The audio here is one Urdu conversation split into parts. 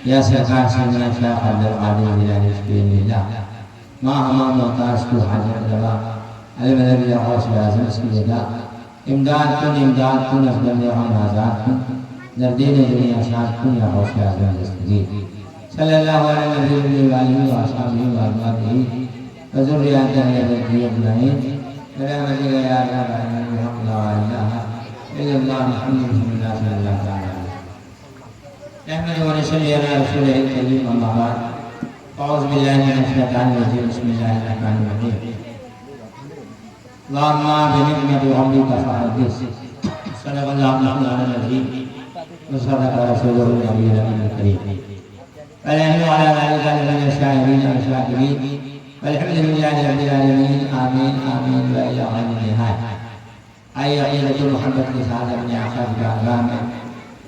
یا سرکار سیدنا شیخ عبدالقادر جیلانی شفیع اللہ ما ہمام محتاج کو حاجت روا المدد یا غوث اعظم اس کی جگہ امداد کن افضل ہم آزاد کن دردین دنیا شاد کن یا غوث اعظم دستگیر صلی اللہ علیہ نبی وآلہ وآصحابہ وآلہ وذریات اہل اجمعین برحمتک یا رب العالمین لا الہ الا اللہ محمد رسول اللہ صلی اللہ تعالی نحمد و نصلی علی رسولہ الکریم اما بعد اعوذ باللہ من الشیطان الرجیم بسم اللہ الرحمن الرحیم اللہم بنعمت ربک فحدث صدق اللہ مولانا العظیم وصدق رسولہ النبی الکریم ونحن على ذلك لمن الشاهدين والشاكرين والحمد لله رب العالمين آمين آمين وإلى غير النهاية آئیے عقیدت محبت کے ساتھ اپنے آقا کی بارگاہ میں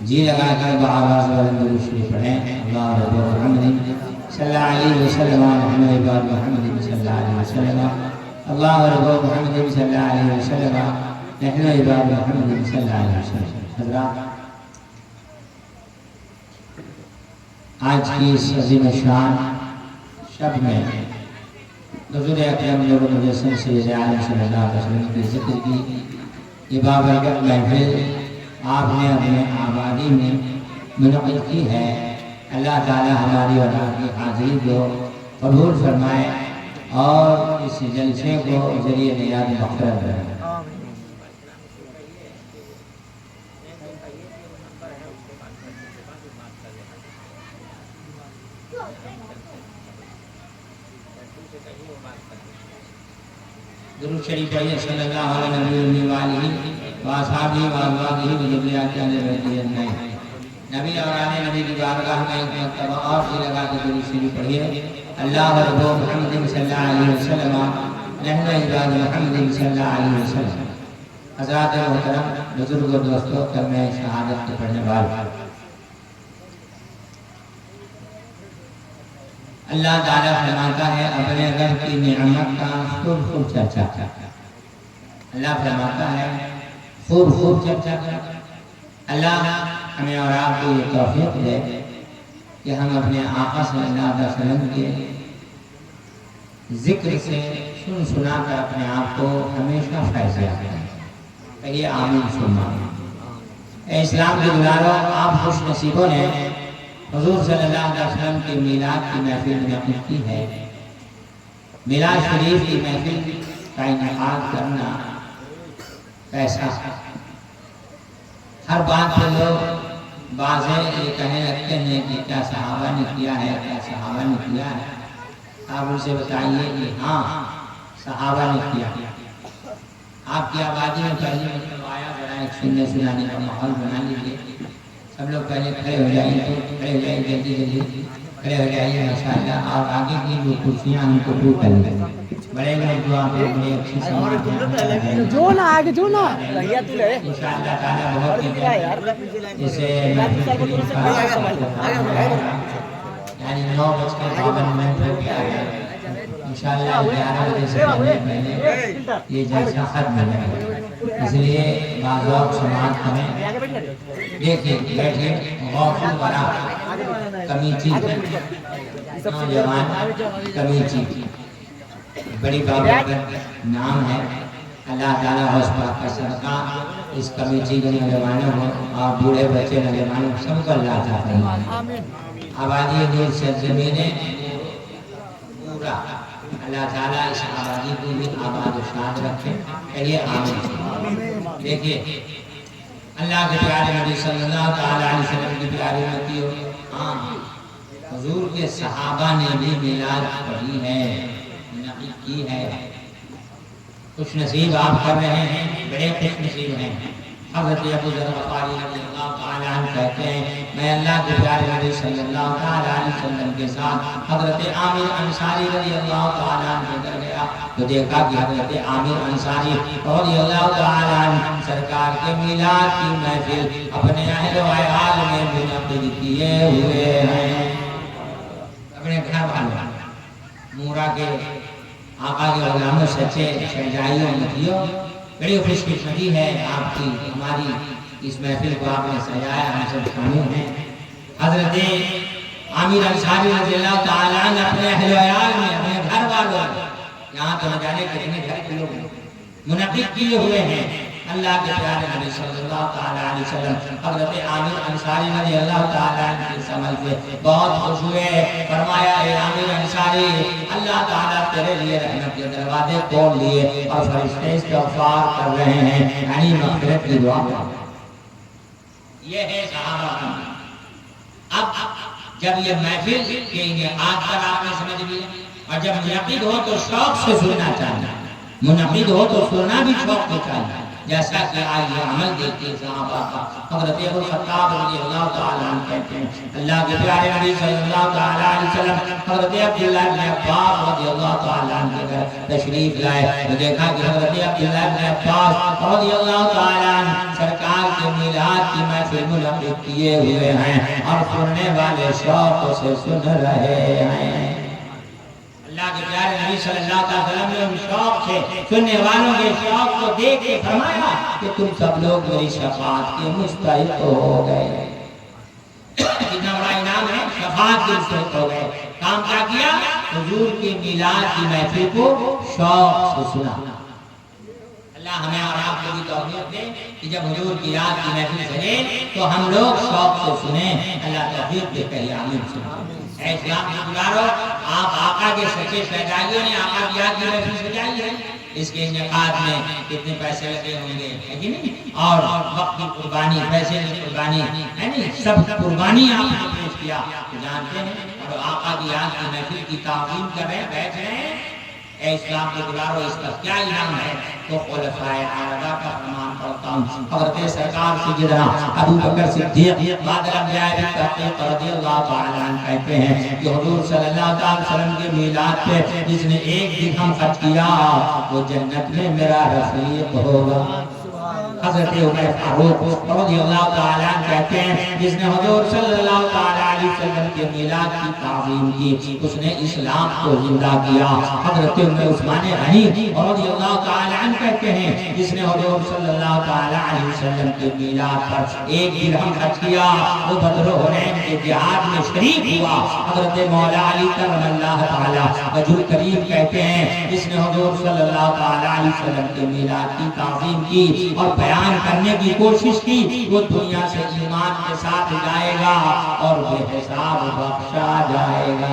جی لگا کر بآواز درود شریف پڑھیں اللہ رب محمد صلی اللہ علیہ وسلم محمد عباد محمد صلی اللہ علیہ وسلم اللہ رب محمد صلی اللہ علیہ وسلم نحن عباد محمد صلی اللہ علیہ وسلم حضرات آج کی اس عظیم شان شب میں حضور اکرم نور مجسم سید عالم صلی اللہ علیہ وسلم کی ذکر کی یہ بابرکت محفل آپ نے اپنے آبادی میں منعقد کی ہے اللہ تعالی ہماری اور آپ کی حاضری کو قبول فرمائے اور اس جلسے کو ذریعہ نیات مغفرت بنائے درود شریف پڑھیے صلی اللہ علیہ وآلہ وآصحابہ وآلہ وذریات اہل بیت اجمعین نبی اور آل نبی کی بارگاہ میں ایک مرتبہ اور بھی لگا کے درود شریف پڑھیے اللہ رب محمد صلی اللہ علیہ وسلم نحن عباد محمد صلی اللہ علیہ وسلم حضرات محترم بزرگ و دوستوں کلمہ شہادت کے پڑھنے والے اللہ تعالیٰ فرماتا ہے اپنے رب کی نعمت کا خوب خوب چرچا کر اللہ فرماتا ہے خوب خوب چرچا کر اللہ ہمیں اور آپ کو یہ توفیق دے کہ ہم اپنے آقا صلی اللہ علیہ وسلم کے ذکر سے سن سنا کر اپنے آپ کو ہمیشہ فیض یاب کریں کہیے آمین ثم آمین اے اسلام کے دلالوں آپ خوش نصیبوں نے حضور صلی اللہ علیہ وسلم کے میلاد کی محفل منعقد کی ہے میلاد شریف کی محفل کا انعقاد کرنا کیسا ہر بات پہ لوگ بعضیں یہ کہنے لگتے ہیں کہ کیا صحابہ نے کیا ہے کیا صحابہ نے کیا ہے آپ ان سے بتائیے کہ ہاں صحابہ نے کیا آپ کی آبادی میں پہلے مطلب آیا ذرا ایک سننے سنانے کا ماحول بنا لیجیے سب لوگ پہلے کھڑے ہو جائیں جلدی جلدی کھڑے ہو جائیے ماشاءاللہ اور آگے کی جو کرسیاں ان کو دور کر لیں بڑے لوگ جو آپ بڑے اچھی سماعت جو نا آگے جو نا انشاءاللہ تعالیٰ بہت اسے یعنی 9:52 پہ کیا ہے انشاءاللہ 11 بجے سے پہلے یہ جلسہ ختم ہو جائے گا اس لیے بعض وقت سماعت کریں دیکھیں بیٹھیں غوث الورا کمیٹی نوجوان کمیٹی بڑی بابرکت نام ہے اللہ تعالیٰ غوث پاک کا صدقہ اس کمیٹی کے نوجوانوں کو اور بوڑھے بچے نوجوانوں سب کو اللہ تعالیٰ فرمائے آبادی دور سرزمین پورا اللہ تعالیٰ اس آبادی کو بھی آباد و شاد رکھے کہیے آمین دیکھیے اللہ کے پیارے نبی صلی اللہ علیہ وسلم کی پیاری امتی ہو ہاں حضور کے صحابہ نے بھی میلاد پڑھی ہے منعقد کی ہے خوش نصیب آپ کر رہے ہیں بڑے خوش نصیب ہیں حضرت ابو ذر غفاری رضی اللہ تعالی عنہ کہتے ہیں میں اللہ کے پیارے نبی صلی اللہ علیہ وسلم کے ساتھ حضرت عامر انصاری رضی اللہ تعالی عنہ کے گھر گیا تو دیکھا کہ حضرت عامر انصاری رضی اللہ تعالی عنہ سرکار کے میلاد کی محفل اپنے اہل و عیال میں منعقد کیے ہوئے ہیں اپنے گھر والوں مورا کے آقا کے غلاموں سچے شہزائیوں مٹھیوں بڑی خوش قسمتی ہے آپ کی ہماری اس محفل کو آپ نے سجایا ہم سب شامل ہیں حضرت عامر انصاری رضی اللہ تعالیٰ عنہ اپنے اہل و عیال میں اپنے گھر والوں میں یہاں تو نہ جانے کتنے گھر کے لوگ منعقد کیے ہوئے ہیں اللہ کے پیارے نبی صلی اللہ تعالیٰ علیہ وسلم حضرت عامر انصاری رضی اللہ تعالیٰ عنہ کی سمجھ سے بہت خوش ہوئے فرمایا اے عامر انصاری اللہ تعالیٰ تیرے لیے رحمت کے دروازے کھول لیے اور فرشتے استغفار کر رہے ہیں یعنی مغفرت کی دعا کر رہے ہیں یہ ہے صحابہ اب جب یہ محفل کے انعقاد پر آپ نے سمجھ لیا اور جب منعقد ہو تو شوق سے سننا چاہیے منعقد ہو تو سننا بھی شوق سے چاہیے جیسا کہ آج یہ عمل دیکھتے ہیں صحابہ کا حضرت ابو الخطاب رضی اللہ تعالیٰ عنہ کہتے ہیں اللہ کے پیارے نبی صلی اللہ تعالیٰ علیہ وسلم حضرت عبداللہ بن عباس رضی اللہ تعالیٰ عنہ کے گھر تشریف لائے تو دیکھا کہ حضرت عبداللہ بن عباس رضی اللہ تعالیٰ عنہ سرکار کے میلاد کی محفل منعقد کیے ہوئے ہیں اور سننے والے شوق سے سن رہے ہیں اللہ کے پیارے نبی صلی اللہ علیہ وسلم نے ان شوق سے سننے والوں کے شوق کو دیکھ کے فرمایا کہ تم سب لوگ میری شفاعت کے مستحق ہو گئے کتنا بڑا انعام ہے شفاعت کے مستحق ہو گئے کام کیا حضور کی میلاد کی محفل کو شوق سے سنا اللہ ہمیں اور آپ کو بھی توفیق دے کہ جب حضور کی یاد کی محفل سجے تو ہم لوگ شوق سے سنیں اللہ توفیق دے کہیں آمین سنیں اے اسلام کے بلارو آپ آقا کے سچے شہدائیوں نے آقا کی یاد کی محفل سجائی ہے اس کے انعقاد میں کتنے پیسے لگے ہوں گے ہے کہ نہیں اور وقت کی قربانی پیسے کی قربانی ہے نہیں سب قربانی آپ نے پیش کیا جانتے ہیں اور آقا کی یاد کی محفل کی تعظیم کر رہے ہیں بیٹھ رہے ہیں اے اسلام کے بلارو اس کا کیا انعام ہے تو خلفائے اربعہ کا فرمان پڑھتا ہوں حضرت سرکار سیدنا ابو بکر صدیق بعد الانبیاء بالتحقیق رضی اللہ تعالیٰ عنہ کہتے ہیں کہ حضور صلی اللہ علیہ وسلم کے میلاد پہ جس نے ایک درہم خرچ کیا وہ جنت میں میرا رفیق ہوگا حضرت عمر فاروق رضی اللہ تعالیٰ عنہ کہتے ہیں جس نے حضور صلی اللہ تعالیٰ علیہ وسلم کے میلاد کی تعظیم کی اس نے اسلام کو زندہ کیا حضرت عثمان غنی رضی اللہ تعالیٰ عنہ کہتے ہیں جس نے حضور صلی اللہ تعالیٰ علیہ وسلم کے میلاد پر ایک درہم خرچ کیا وہ بدر و حنین کے جہاد میں شریک ہوا حضرت مولا علی کرم اللہ تعالیٰ وجہ کریم کہتے ہیں جس نے حضور صلی اللہ تعالیٰ علیہ وسلم کے میلاد کی تعظیم کی اور بیان کرنے کی کوشش کی وہ دنیا سے ایمان کے ساتھ جائے گا اور بے حساب بخشا جائے گا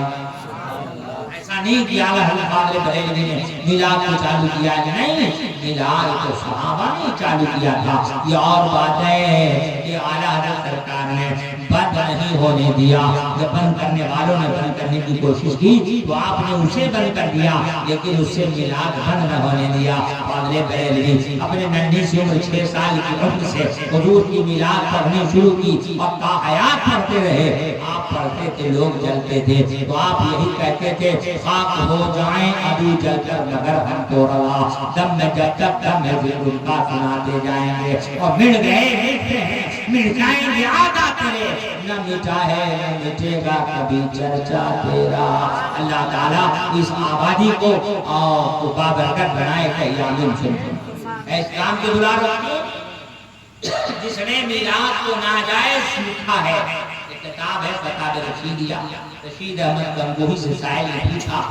ایسا نہیں کہ اعلیٰ حضرت فاضل بریلوی نے میلاد کو چالو کیا نہیں میلاد تو صحابہ نے چالو کیا تھا یہ اور بات ہے کہ اعلیٰ حضرت سرکار نے بند نہیں ہونے دیا جب بند کرنے والوں نے بند کرنے کی کوشش کی تو آپ نے اسے بند کر دیا لیکن اس سے میلاد بند نہ ہونے دیا فاضل بریلوی اپنے ننھی سی عمر 6 سال کی عمر سے حضور کی میلاد پڑھنی شروع کی اور تا حیات پڑھتے رہے آپ پڑھتے تھے لوگ جلتے تھے تو آپ یہی کہتے تھے خاک ہو جائیں ابھی جل کر مگر ہم تو روا دم میں جب تک دم ہے پھر ان کا سناتے جائیں گے اور مل گئے ملتے ہیں مل جائیں گے آدھا تیرے نہ مٹا ہے نہ مٹے گا کبھی چرچا تیرا اللہ تعالیٰ اس آبادی کو اور بابرکت بنائے کہ آمین سنتے اے اسلام کے دلار جس نے میلاد کو ناجائز لکھا ہے کتاب ہے کتاب رشیدیہ رشید احمد گنگوہی سے سائل نے پوچھا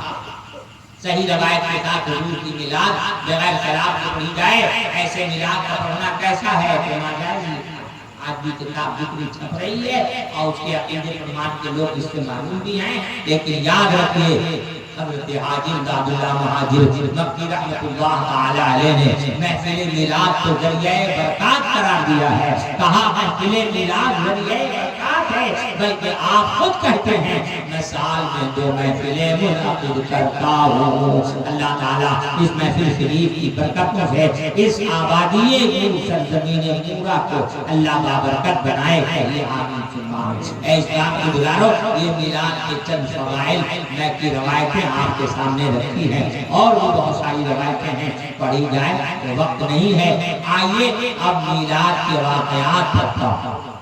صحیح روایت کے ساتھ حضور کی میلاد بغیر شراب سے پڑھی جائے ایسے میلاد کا پڑھنا کیسا ہے کہ ناجائز آج بھی کتاب بکری چھپ رہی ہے اور اس کے عقیدے فرمان کے لوگ اس سے معلوم بھی ہیں لیکن یاد رکھیے حضرت حاجی داد اللہ مہاجر مکی رحمت اللہ تعالی علیہ نے محفل میلاد کو ذریعہ برکات قرار دیا ہے کہا محفل میلاد ذریعہ برکات ہے بلکہ آپ خود کہتے ہیں میں سال میں 2 محفلیں منعقد کرتا ہوں اللہ تعالیٰ اس محفل شریف کی برکتوں سے اس آبادی سرزمین پورا کو اللہ بابرکت بنائے کہ آمین سنمان اے اسلام کے دلاروں یہ میلاد کے چند فضائل میں کی روایتیں آپ کے سامنے رکھی ہیں اور بھی بہت ساری روایتیں ہیں پڑھی جائیں تو وقت نہیں ہے آئیے اب میلاد کے واقعات پڑھتا ہوں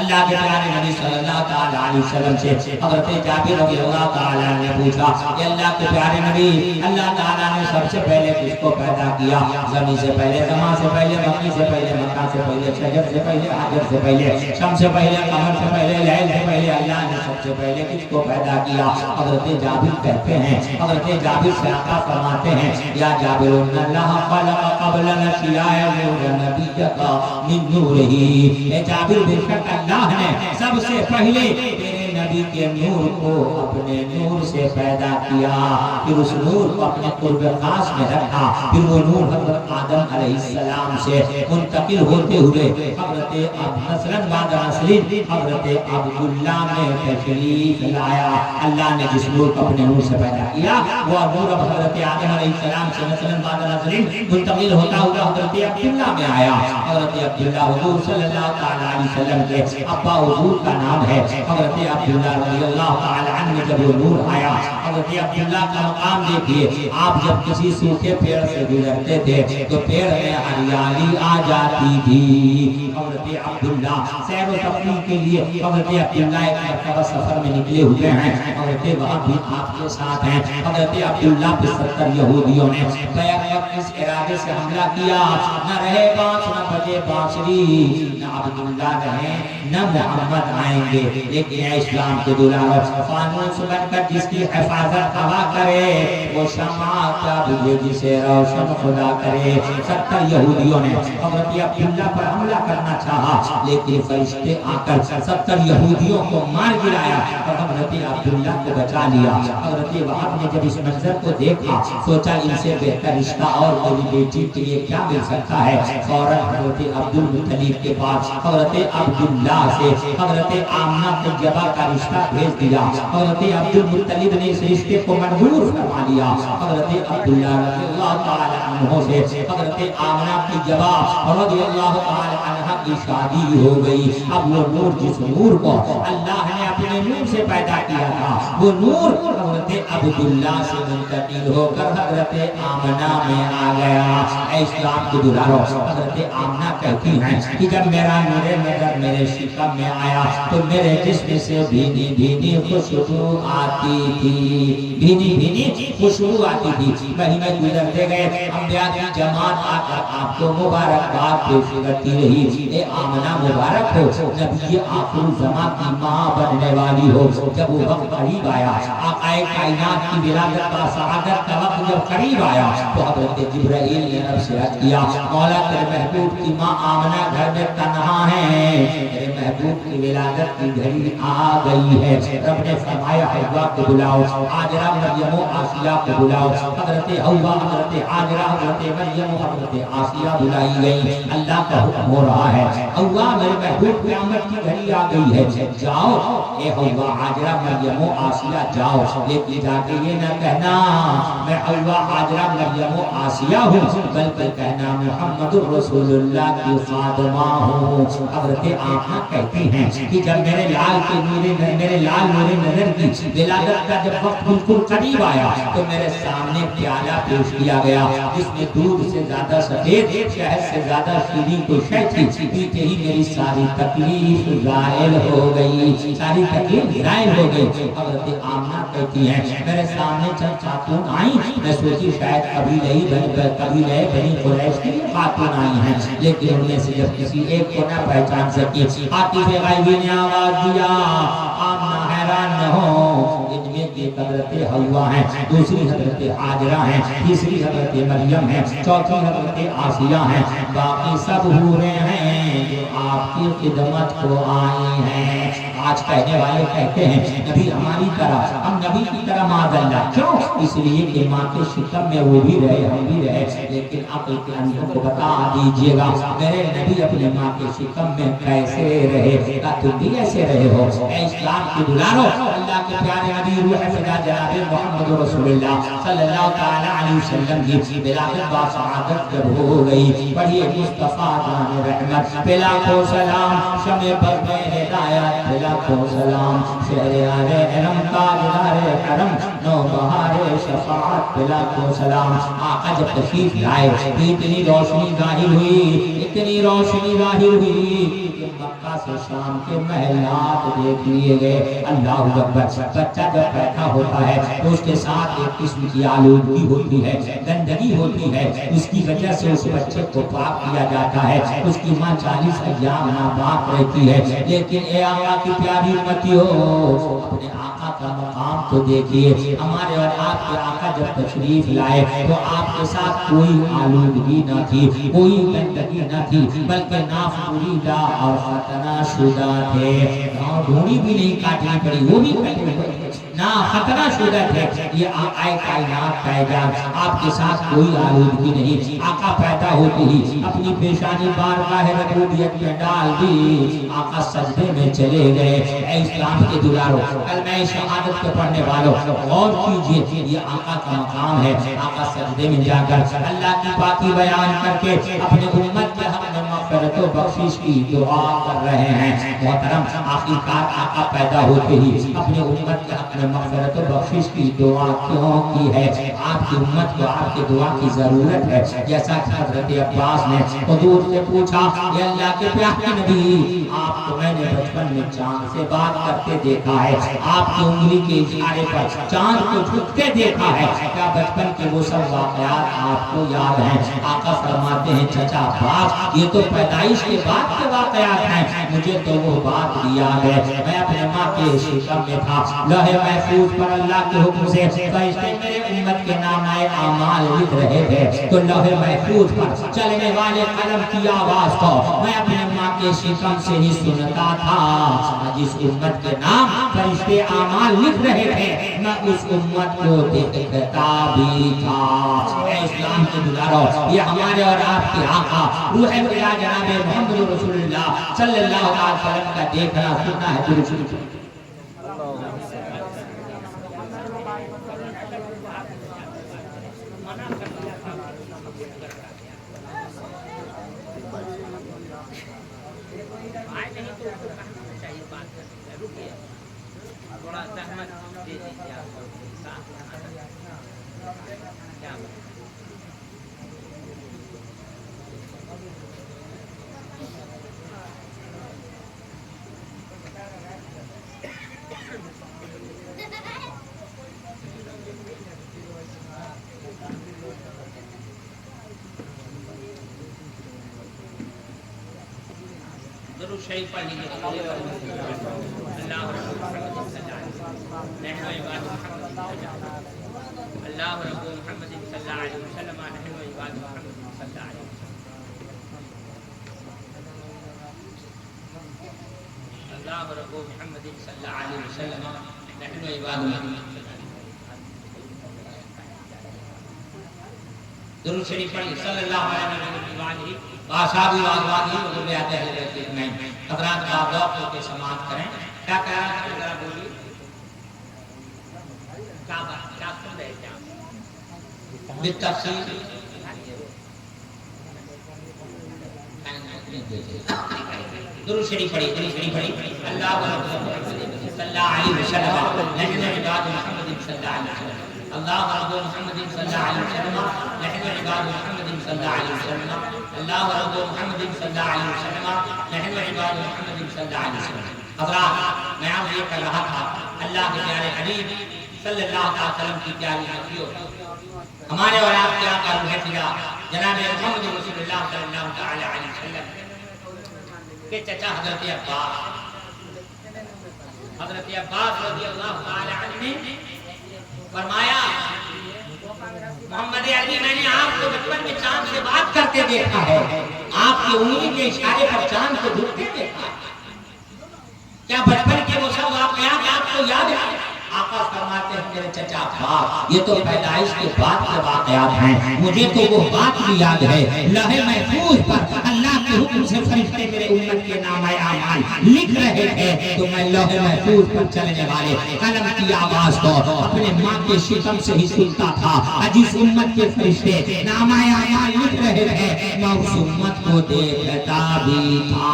اللہ کے پیارے نبی صلی اللہ تعالی علیہ وسلم سے حضرت جابر رضی اللہ تعالی نے پوچھا کہ اللہ کے پیارے نبی اللہ تعالی نے سب سے پہلے کس کو پیدا کیا؟ زمین سے پہلے، زمان سے پہلے، مکی سے پہلے، مکہ سے پہلے، شجر سے پہلے، حجر سے پہلے، شمس سے پہلے، قمر سے پہلے، لیل سے پہلے اللہ نے سب سے پہلے کس کو پیدا کیا؟ حضرت جابر کہتے ہیں، حضرت جابر سے آقا فرماتے ہیں یا جابر ان اللہ خلق قبل نشیاء نور نبیک من نورہ، اے جابر بے شک اللہ نے سب سے پہلے تیرے نبی کے نور کو اپنے نور سے پیدا کیا، پھر اس نور کو اپنے قرب خاص میں رکھا، پھر وہ نور حضرت آدم علیہ السلام سے منتقل ہوتے ہوئے حضرت نسلن بعد نسلین حضرت عبداللہ میں تشریف لایا۔ اللہ نے جس نور کو اپنے نور سے پیدا کیا وہ نور اب حضرت آدم علیہ السلام سے نسلن بعد نسلین منتقل ہوتا ہوا حضرت عبداللہ میں آیا۔ حضرت عبداللہ حضور صلی اللہ تعالی علیہ وسلم کے ابا حضور کا نام ہے۔ حضرت عبداللہ رضی اللہ تعالی عنہ جب وہ نور آیا، حضرت عبداللہ کا مقام دیکھیے، آپ جب کسی سوکھے پیڑ سے گزرتے تھے تو پیڑ میں ہریالی آ جاتی تھی۔ حضرت عبداللہ سیر و تفریح کے لیے حضرت عبداللہ ایک مرتبہ سفر میں نکلے ہوئے ہیں، حضرت وہاں بھی آپ کے ساتھ ہیں۔ حضرت عبداللہ پہ 70 یہودیوں نے بیک وقت اس ارادے سے حملہ کیا، نہ رہے بانس نہ بجے بانسری، نہ عبداللہ رہیں نہ محمد آئیں گے، لیکن اے اسلام کے دلالوں فانوس بن کر جس کی حفاظت ہوا کرے وہ شمع کا بجھے جسے روشن خدا کرے۔ 70 یہودیوں نے حضرت عبداللہ پر حملہ کرنا چاہا لیکن فرشتے آ کر 70 یہودیوں کو مار گرایا اور حضرت عبداللہ کو بچا لیا۔ حضرت وہاب نے جب اس منظر کو دیکھا سوچا ان سے بہتر رشتہ اور میری بیٹی کے لیے کیا مل سکتا ہے، فوراً حضرت عبدالمطلب کے پاس حضرت عبداللہ سے حضرت آمنہ طیبہ کا رشتہ بھیج دیا۔ حضرت عبدالمطلب نے اس رشتے کو منظور فرما لیا۔ حضرت عبداللہ رضی اللہ تعالی عنہ سے حضرت آمنہ طیبہ رضی اللہ تعالی عنہ کی شادی ہو گئی۔ اب وہ نور جس نور کو اللہ نے اپنے نور سے پیدا کیا تھا وہ نور حضرت عبداللہ سے منتقل ہو کر حضرت آمنہ میں آ گیا۔ اے اسلام کے دلالوں حضرت آمنہ کہتی ہیں کہ جب میرا نور نظر میرے شکم میں آیا تو میرے جسم سے بھینی بھینی خوشبو آتی تھی، بھینی بھینی خوشبو آتی تھی۔ مہینے گزرتے گئے، انبیاء کی جماعت آ کر آپ کو مبارکباد پیش کرتی رہی، اے آمنہ مبارک ہو، نبی آخر الزمان کی ماں بننے والی ہو۔ جب وہ وقت قریب آیا، آقا کائنات کی ولادت کا سعادت کا وقت جب قریب آیا تو حضرت جبرائیل نے رب سے عرض کیا مولا تیرے محبوب کی ماں آمنہ گھر میں تنہا ہے، میرے محبوب کی ولادت کی گھڑی آ گئی ہے۔ رب نے فرمایا حوا کو بلاؤ، ہاجرہ مریم و آسیہ کو بلاؤ۔ حضرت حوا، حضرت ہاجرہ، حضرت مریم و حضرت آسیہ بلائی گئی۔ اللہ کا حکم ہو رہا ہے حوا میرے محبوب قیامت کی گھڑی آ گئی ہے، جاؤ اے حوا ہاجرہ مریم و آسیہ جاؤ، لیکن جا کے یہ نہ کہنا میں حوا ہاجرہ مریم و آسیہ ہوں، بلکہ کہنا محمد رسول اللہ کی خادمہ ہوں۔ حضرت آمنہ کہتی ہیں کہ جب میرے لال میرے نظر کی ولادت کا جب وقت بالکل قریب آیا تو میرے سامنے پیالہ پیش کیا گیا جس میں دودھ سے زیادہ سفید شہد سے زیادہ شیریں کوئی شے تھی، پیتے ہی میری ساری تکلیف زائل ہو گئی، ساری تکلیف زائل ہو گئی۔ حضرت آمنہ کہتی ہیں میرے سامنے چند خاتون آئیں، میں سوچی شاید قبیلہ بنی قریش کی خاتون آئی ہیں، لیکن ان میں سے جب کسی ایک کو نہ پہچان سکی حاطف غیبی نے آواز دیا آمنہ حیران نہ ہو، ان میں ایک حضرت حوا ہیں، دوسری حضرت ہاجرہ ہیں، تیسری حضرت مریم ہیں، چوتھی حضرت آسیہ ہیں، باقی سب حوریں ہیں جو آپ کی خدمت کو آئی ہیں۔ آج کہنے والے کہتے ہیں نبی ہماری طرح، ہم نبی کی طرح معاذ اللہ، کیوں؟ اس لیے کہ ماں کے شکم میں وہ بھی رہے ہم بھی رہے، لیکن عقل کے اندھوں کو بتا دیجئے گا میرے نبی اپنی ماں کے شکم میں کیسے رہے، کیا تم بھی ایسے رہے ہو؟ اے اسلام کی دلالوں اللہ کے پیارے نبی روح فدا جناب محمد رسول اللہ صلی اللہ تعالی علیہ وسلم کی ولادت با سعادت جب ہو گئی، پڑھیے مصطفیٰ جان رحمت پہ لاکھوں سلام، شمع پر میں ہدایت پہ لاکھوں سلام، شہریار حرم تاجدار حرم نوبہار شفاعت پہ لاکھوں سلام۔ آقا جب تشریف لائے اتنی روشنی ظاہر ہوئی، اتنی روشنی ظاہر ہوئی کہ مکہ سے شام کے محلات دیکھ لیے گئے۔ اللہ اکبر۔ بچہ جب پیدا ہوتا ہے تو اس کے ساتھ ایک قسم کی آلودگی ہوتی ہے، گندگی ہوتی ہے، اس کی وجہ سے اس بچے کو پاک کیا جاتا ہے، اس کی ماں 40 ایام ناپاک رہتی ہے۔ لیکن اے آقا کی پیاری امتی ہو، اپنے آقا کا مقام تو دیکھیے۔ ہمارے اور آپ کے آقا جب تشریف لائے تو آپ کے ساتھ کوئی آلودگی نہ تھی، کوئی گندگی نہ تھی، بلکہ ناف بریدہ اور ختنہ شدہ تھے۔ ڈھونی بھی نہیں کاٹنی پڑی، وہ بھی کٹے ہوئے نہ ختنہ شدہ تھے۔ یہ آقا کائنات کا اعجاز، آپ کے ساتھ کوئی آلودگی نہیں۔ آقا پیدا ہوتے ہی اپنی پیشانی بارگاہ ربوبیت میں ڈال دی، آقا سجدے میں چلے گئے۔ اے اسلام کے دلارو، کلمہ شہادت کے پڑھنے والوں، غور کیجئے، یہ آقا کا مقام ہے۔ آقا سجدے میں جا کر اللہ کی پاکی بیان کر کے اپنے امت کے حق میں مغفرت و بخشش کی دعا کر رہے ہیں۔ محترم، آخرکار آقا پیدا ہوتے ہی اپنے امت کے حق میں مغفرت و بخشش کی دعا کیوں کی ہے؟ آپ کی امت کو آپ کی دعا کی ضرورت ہے۔ جیسا کہ حضرت عباس نے حضور سے پوچھا، اے اللہ کے پیارے نبی، آپ کو میں نے بچپن میں چاند سے بات کرتے دیکھا ہے، آپ کی انگلی کے اشارے پر چاند کو جھکتے دیکھا ہے، کیا بچپن کے وہ سب واقعات آپ کو یاد ہیں؟ آقا فرماتے ہیں، چچا عباس، یہ تو پیدائش کے بعد کے واقعات ہیں، مجھے تو وہ بات بھی یاد ہے، میں اپنے ماں کے شکم میں تھا، لوح محفوظ پر اللہ کے حکم سے فرشتے میرے امت کے نامۂ اعمال لکھ رہے تھے، تو لوح محفوظ پر چلنے والے قلم کی آواز کو میں اپنے ماں کے شکم سے ہی سنتا تھا۔ جس امت کے نام فرشتے اعمال لکھ رہے تھے، میں اس امت کو دیکھتا بھی تھا۔ اے اسلام کے دلارو، یہ ہمارے اور آپ کے آقا روح الہی جناب محمد رسول اللہ صلی اللہ علیہ وسلم کا دیکھنا سننا ہے۔ درود شریف شریف پڑھ لیجیے۔ اللہ رب محمد صلی اللہ علیہ وسلم، نحن عباد محمد، اللہ رب محمد صلی اللہ علیہ وسلم، نحن عباد محمد صلی اللہ علیہ وسلم، اللہ رب محمد صلی اللہ علیہ وسلم، نحن عباد محمد۔ درود شریف پڑھیے۔ صلی اللہ علیہ وسلم آشابی واضحی وضولیات اہل بیت اجمعین۔ حضرات کا ذوق ہو کے سماعت کریں۔ کیا کہہ رہا ہے؟ ذرا بولیے، کیا بات، کیا سن رہے تھے آپ؟ بالتفصیل درود شریف پڑھیے، درود شریف پڑھیے۔ اللہ صلی اللہ علیہ وسلم، نحن عباد محمد صلی اللہ علیہ وسلم، اللہ رب محمد صلی اللہ علیہ وسلم، نحن عباد محمد صلی اللہ علیہ وسلم، اللہ رب محمد صلی اللہ علیہ وسلم، نحن عباد محمد صلی اللہ علیہ وسلم۔ حضرات، میں آپ یہ کہہ رہا تھا، اللہ کے پیارے حبیب صلی اللہ علیہ وسلم کی پیاری نبیوں، ہمارے اور آپ کے آقا روح فدا جناب محمد رسول اللہ صلی اللہ علیہ وسلم کے چچا حضرت عباس رضی اللہ تعالی عنہ نے فرمایا، محمد علی، میں نے آپ کو بچپن میں چاند سے بات کرتے دیکھا ہے، آپ کی انگلی کے اشارے پر چاند کو جھکتے دیکھا ہے، کیا بچپن کے وہ سب واقعات آپ کو یاد ہے؟ آقا فرماتے ہیں، میرے چچا عباس، یہ تو پیدائش کے بعد کے واقعات ہیں، مجھے تو وہ بات بھی یاد ہے، لوح محفوظ پر اللہ کے کے حکم سے فرشتے میرے امت کے نام اعمال لکھ رہے تھے تو میں لوح محفوظ پر چلنے والے قلم کی آواز کو اپنے ماں کے شکم سے ہی سنتا تھا. جس امت کے فرشتے نام اعمال لکھ رہے تھے میں اس امت کو دیکھتا بھی تھا.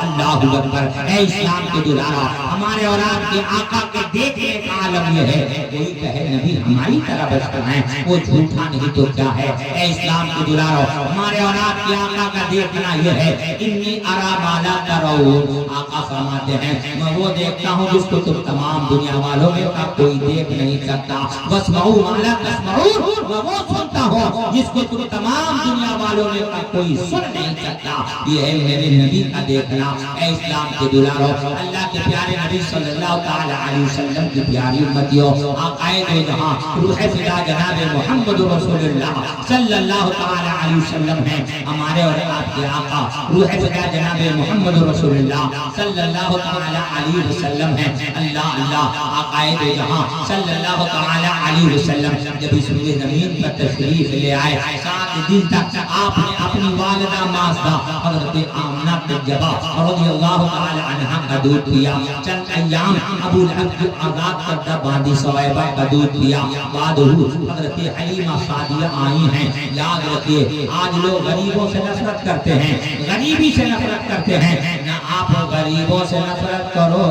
اللہ اکبر. اے اسلام کے دلارا، ہمارے اور آپ کے آقا کے دیکھنے کا عالم یہ ہے. کوئی کہے نبی ہماری طرح بچپن ہے، وہ جھوٹا نہیں تو کیا ہے. اے اسلام کے دلارو، ہمارے اور آپ کے آقا کا دیکھنا یہ ہے. انی ارا ما لا ترون. آقا فرماتے ہیں میں وہ دیکھتا ہوں جس کو تم تمام دنیا والوں میں کا کوئی دیکھ نہیں سکتا. واسمعوا ما لا تسمعون. وہ سنتا ہوں جس کو تم تمام دنیا والوں میں کا کوئی سن نہیں سکتا. یہ ہے میرے نبی کا دیکھنا. اے اسلام کے دلارو، اللہ کے پیارے نبی صلی اللہ تعالی علیہ وسلم کی پیاری امتیوں، آقائے دو جہاں روح فدا جناب محمد رسول اللہ صلی اللہ تعالی علیہ وسلم ہیں. ہمارے اور آپ کے آقا روح فدا جناب محمد رسول اللہ صلی اللہ تعالی علیہ وسلم ہیں. اللہ اللہ. آقائے دو جہاں صلی اللہ تعالی علیہ وسلم جب اس روئے زمین پر تشریف لے آئے، 7 دن تک آپ نے اپنی والدہ ماسدہ حضرت آمنہ طیبہ رضی اللہ تعالی عنہ کا دودھ پیا. چند ایام ابو لہب کی آزاد کردہ باندی صہیبہ کا دودھ پیا. بعد حضرت حلیمہ سعدیہ آئی ہیں. یاد رکھیے آج لوگ غریبوں سے نفرت کرتے ہیں، غریبی سے نفرت کرتے ہیں. نہ آپ غریبوں سے نفرت کرو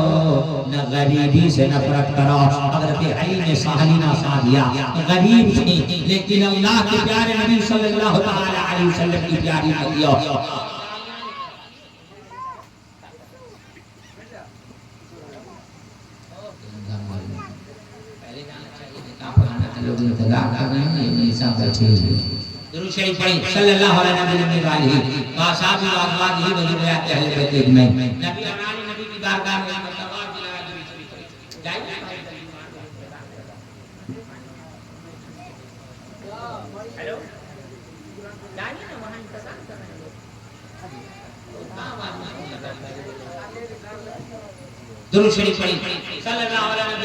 نہ غریبی سے نفرت کرو. حضرت حلیمہ سعدیہ غریب تھی لیکن اللہ کے پیارے نبی صلی اللہ تعالی علیہ وسلم کی پیاری مدیوں. لوگ انتظار کر رہے ہیں. یہ نیسا بیٹھے ہوئے درود شریف پڑھی صلی اللہ علیہ وسلم وآصحابہ وازواجہ وذریات اہل بیت اجمعین. نبی ہمارے نبی کی بارگاہ میں مرتبہ دلایا. درود شریف پڑھی جائیے. ہیلو جائیے نا، وہاں انتظار کر رہے ہیں لوگ. درود شریف پڑھی صلی اللہ علیہ وسلم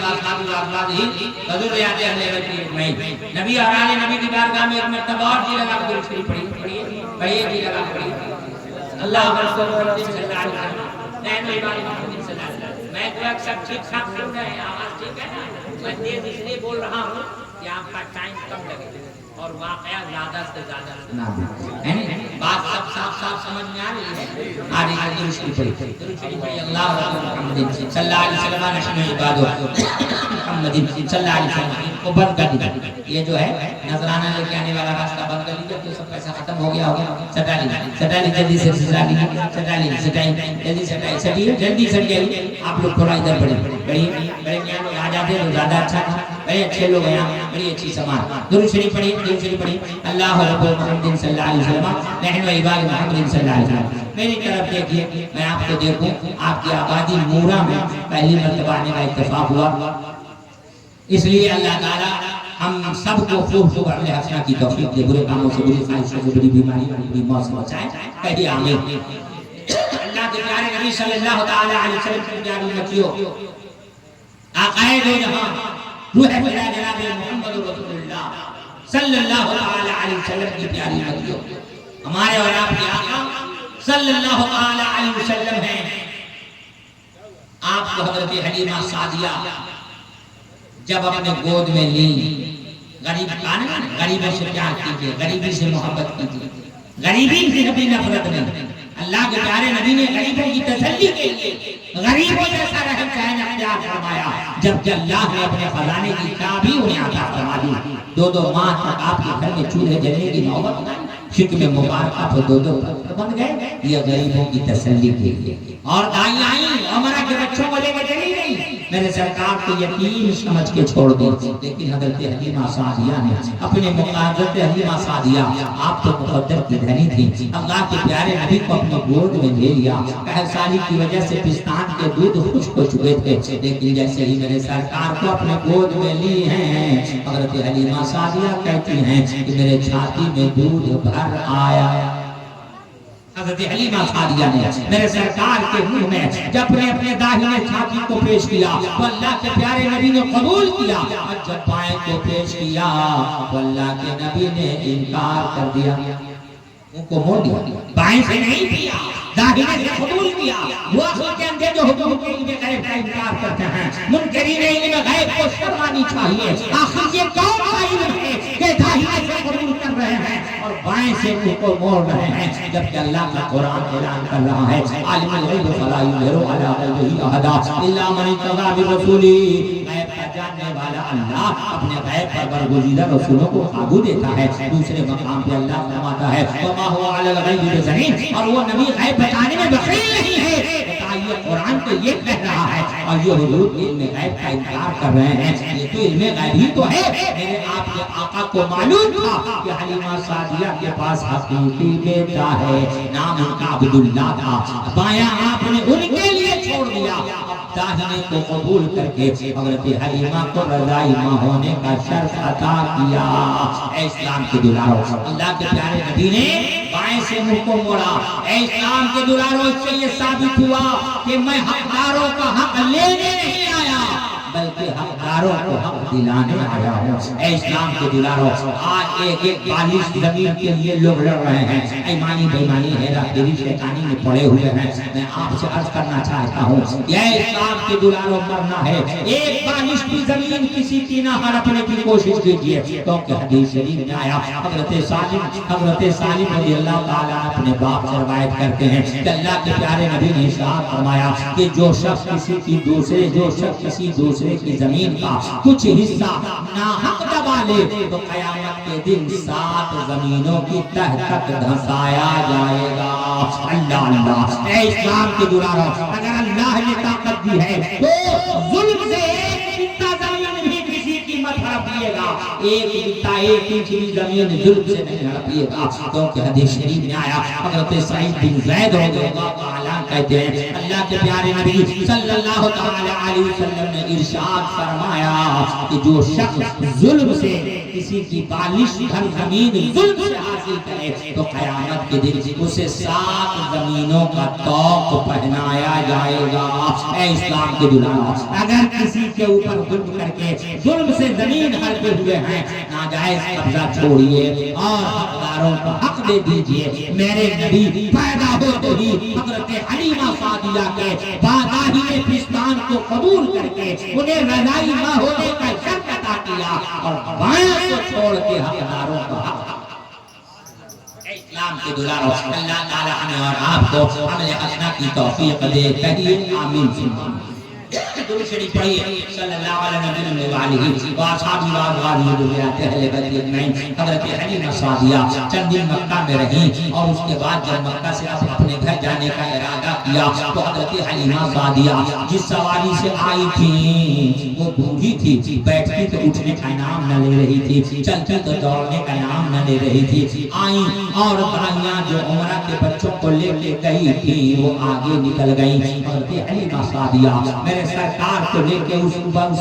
وآصحابہ وازواجہ وذریات اہل بیت اجمعین. نبی اور آل نبی کی بارگاہ میں ایک مرتبہ اور جی لگا درود شریف پڑھیے پڑھیے جی لگا پڑھیے. اللہ رسول صلی اللہ علیہ وسلم نین عباد محمد صلی اللہ علیہ وسلم. میں تو سب ٹھیک ٹھاک سن رہے ہیں، آواز ٹھیک ہے نا. میں تیز اس لیے بول رہا ہوں کہ آپ کا ٹائم کم لگے اور واقعہ زیادہ سے زیادہ بات سب صاف صاف سمجھ میں آ رہی ہے. آ رہی ہے. درود شریف پڑھیے. درود شریف پڑھیے. اللہ محمد صلی اللہ علیہ وسلم نشن عباد محمد صلی اللہ علیہ وسلم کو بند کر دیجیے. یہ جو ہے نذرانہ لے کے آنے والا راستہ بند کر لیجیے. تو سب پیسہ ختم ہو گیا ہوگا. سٹا لیجیے جلدی سے. جلدی سٹائیے جلدی سٹ جائیے. آپ لوگ تھوڑا ادھر بڑے میاں لوگ آ جاتے تو زیادہ اچھا تھا. بڑے اچھے لوگ ہیں یہاں، بڑی اچھی سماعت. درود شریف پڑھیے. درود شریف پڑھیے. اللہ رب محمد صلی اللہ علیہ وسلم نحن عباد محمد صلی اللہ علیہ وسلم. میری طرف دیکھیے، میں آپ کو دیکھوں. آپ کی آبادی مورا میں پہلی مرتبہ آنے کا اتفاق ہوا، اس لیے اللہ تعالیٰ ہم سب کو خوب خوب عمل حسنہ کی توفیق دے. برے کاموں سے، بری خواہشوں سے، بری بیماری بری موت سے بچائے. کہیے آمین. اللہ کے پیارے نبی صلی اللہ تعالی علیہ وسلم کی پیاری امتیوں، آقائے دو جہاں روح فدا جناب محمد رسول اللہ صلی اللہ تعالی علیہ وسلم کی پیاری امتیوں، ہمارے اور آپ کے آقا صلی اللہ تعالی علیہ وسلم ہیں. آپ کو حضرت حلیمہ سعدیہ جب اپنے گود میں لی، غریب کانا غریبوں سے پیار کیجیے، غریبی سے محبت کیجیے، غریبی سے کبھی نفرت نہیں. اللہ کے پیارے نبی نے غریبوں کی تسلی کے لیے غریبوں جیسا رحم چاہنے اختیار فرمایا. جب اللہ نے اپنے خزانے کی چابی انہیں عطا فرما دی، 2 ماہ تک آپ کے گھر میں چولہے جلنے کی نوبت نہ آئی. شکم مبارکہ پر 2 بن گئے. یہ غریبوں کی تسلی کے لیے. اور دائیں آئیں عمرہ کے بچوں کو لے کے چلی گئی. میرے سرکار کو یتیم سمجھ کے چھوڑ دی، لیکن حضرت حلیمہ سعدیہ نے اپنے حضرت حلیمہ سعدیہ آپ تو مقدر کی دھنی تھی، اللہ کے پیارے نبی کو اپنے گود میں لے لیا. قحط سالی کی وجہ سے پستان کے دودھ خشک ہو چکے تھے، لیکن جیسے ہی میرے سرکار کو اپنے گود میں لی ہیں، حضرت حلیمہ سعدیہ کہتی ہیں کہ میرے چھاتی میں دودھ بھر آیا. حضرت حلیمہ سعدیہ نے میرے سرکار کے منہ میں جب اپنے داہنے چھاتی کو پیش کیا تو اللہ کے پیارے نبی نے قبول کیا، اور جب بائیں کو پیش کیا تو اللہ کے نبی نے انکار کر دیا. منہ کو موڑ دیا، بائیں سے نہیں پیا، داہنے سے قبول کیا۔ وہ اصل کے اندر جو حکم کے علم غیب کا انکار کرتے ہیں، منکرین علم غیب کو شرمانی چاہیے۔ آخر یہ کون سا علم ہے کہ داہنے سے قبول کر رہے ہیں اور بائیں سے منہ کو موڑ رہے ہیں، جبکہ اللہ کا قرآن اعلان کر رہا ہے عالم الغیب فلا یظہر علی غیبہ احدا الا من ارتضی برسول۔ غیب کا جاننے والا اللہ اپنے غیب پر برگزیدہ رسولوں کو قابو دیتا ہے۔ دوسرے مقام پہ اللہ فرماتا ہے وما هو علی الغیب بضنین، اور وہ نبی غیب بتانے میں بخیل نہیں ہے۔ بتائیے قرآن تو یہ کہہ رہا ہے اور یہ حضور علم غیب کا انکار کر رہے ہیں۔ یہ تو علم غیب ہی تو ہے۔ میرے آپ کے آقا کو معلوم تھا کہ حلیمہ سعدیہ کے پاس حقیقی بیٹا ہے، نام ان کا عبداللہ تھا، بایاں آپ نے ان کے لیے چھوڑ دیا، داہنے کو قبول کر کے حضرت حلیمہ کو رضائی ماں ہونے کا شرف عطا کیا۔ اے اسلام کے دلارو، اللہ کے پیارے نبی نے بائیں سے منہ کو موڑا۔ اے اسلام کے دلارو، اس سے یہ ثابت ہوا کہ میں حقداروں کا حق لینے نہیں آیا بلکہ حقداروں کو حق دلانے آیا ہوں۔ اے اسلام کے دلارو، آج ایک ایک بالش زمین کے لیے لوگ لڑ رہے ہیں، ایمانی بیمانی ہیرا پھیری شیطانی میں پڑے ہوئے ہیں۔ میں آپ سے عرض کرنا چاہتا ہوں، یہ اسلام کے دلارو مرنا ہے، ایک بالش کی زمین کسی کی نہ ہڑپنے کی کوشش کیجیے، کیونکہ حدیث شریف میں آیا حضرت سالم رضی اللہ تعالیٰ اپنے باپ سے روایت کرتے ہیں کہ اللہ کے پیارے نبی نے ارشاد فرمایا کہ جو شخص کسی دوسرے کی زمین کا کچھ حصہ ناحق دبا لے تو قیامت کے دن 7 زمینوں کی تہ تک دھنسایا جائے گا۔ اللہ اللہ، اے اسلام کے دلارو، اگر اللہ نے طاقت دی ہے تو ظلم سے ایک بتہ زمین بھی کسی کی مت ہڑپیے گا، ایک بتہ ایک انچ بھی زمین ظلم سے نہیں ہڑپیے گا، کیونکہ حدیث شریف میں آیا حضرت سعید بن زید رضی اللہ عنہ کہتے ہیں اللہ کے پیارے نبی صلی اللہ تعالی علیہ وسلم نے ارشاد فرمایا کہ جو شخص ظلم سے کسی کی بالش گھر زمین ظلم سے حاصل کرے تو قیامت کے دن اسے 7 زمینوں کا طوق پہنایا جائے گا۔ اے اسلام کے دلارو، اگر کسی کے اوپر ظلم کر کے ظلم سے زمین ہڑپے ہوئے ہیں، ناجائز قبضہ چھوڑیے اور حقداروں کو حق دے دیجئے۔ میرے نبی پیدا ہوتے ہی حضرت حلیمہ سعدیہ کے باداہی پستان کو قبول کر کے انہیں رضائی ماں ہونے کا شرف عطا کیا اور بائیں کو چھوڑ کے حقداروں کو حق۔ اسلام کے دلارو، اللہ تعالیٰ ہمیں اور آپ کو عمل حسنہ کی توفیق دے، کہیے آمین سبحان اللہ۔ درود شریف پڑھیے صلی اللہ علیہ وآلہ وآصحابہ وآلہ ذریات اہل بیت اجمعین۔ حضرت حلیمہ سعدیہ چند دن مکہ میں رہیں اور اس کے بعد جب مکہ سے اپنے گھر جانے کا ارادہ کیا تو حضرت حلیمہ سعدیہ جس سواری سے آئی تھی وہ بوڑھی تھی، بیٹھتی تو اٹھنے کا نام نہ لے رہی تھی، چلتی تو دوڑنے کا نام نہ لے رہی تھی۔ آئیں اور بھائیاں جو عمرہ کے بچوں کو لے کے گئی تھی وہ آگے نکل گئیں۔ حضرت حلیمہ سعدیہ میرے سرکار کو لے کے اس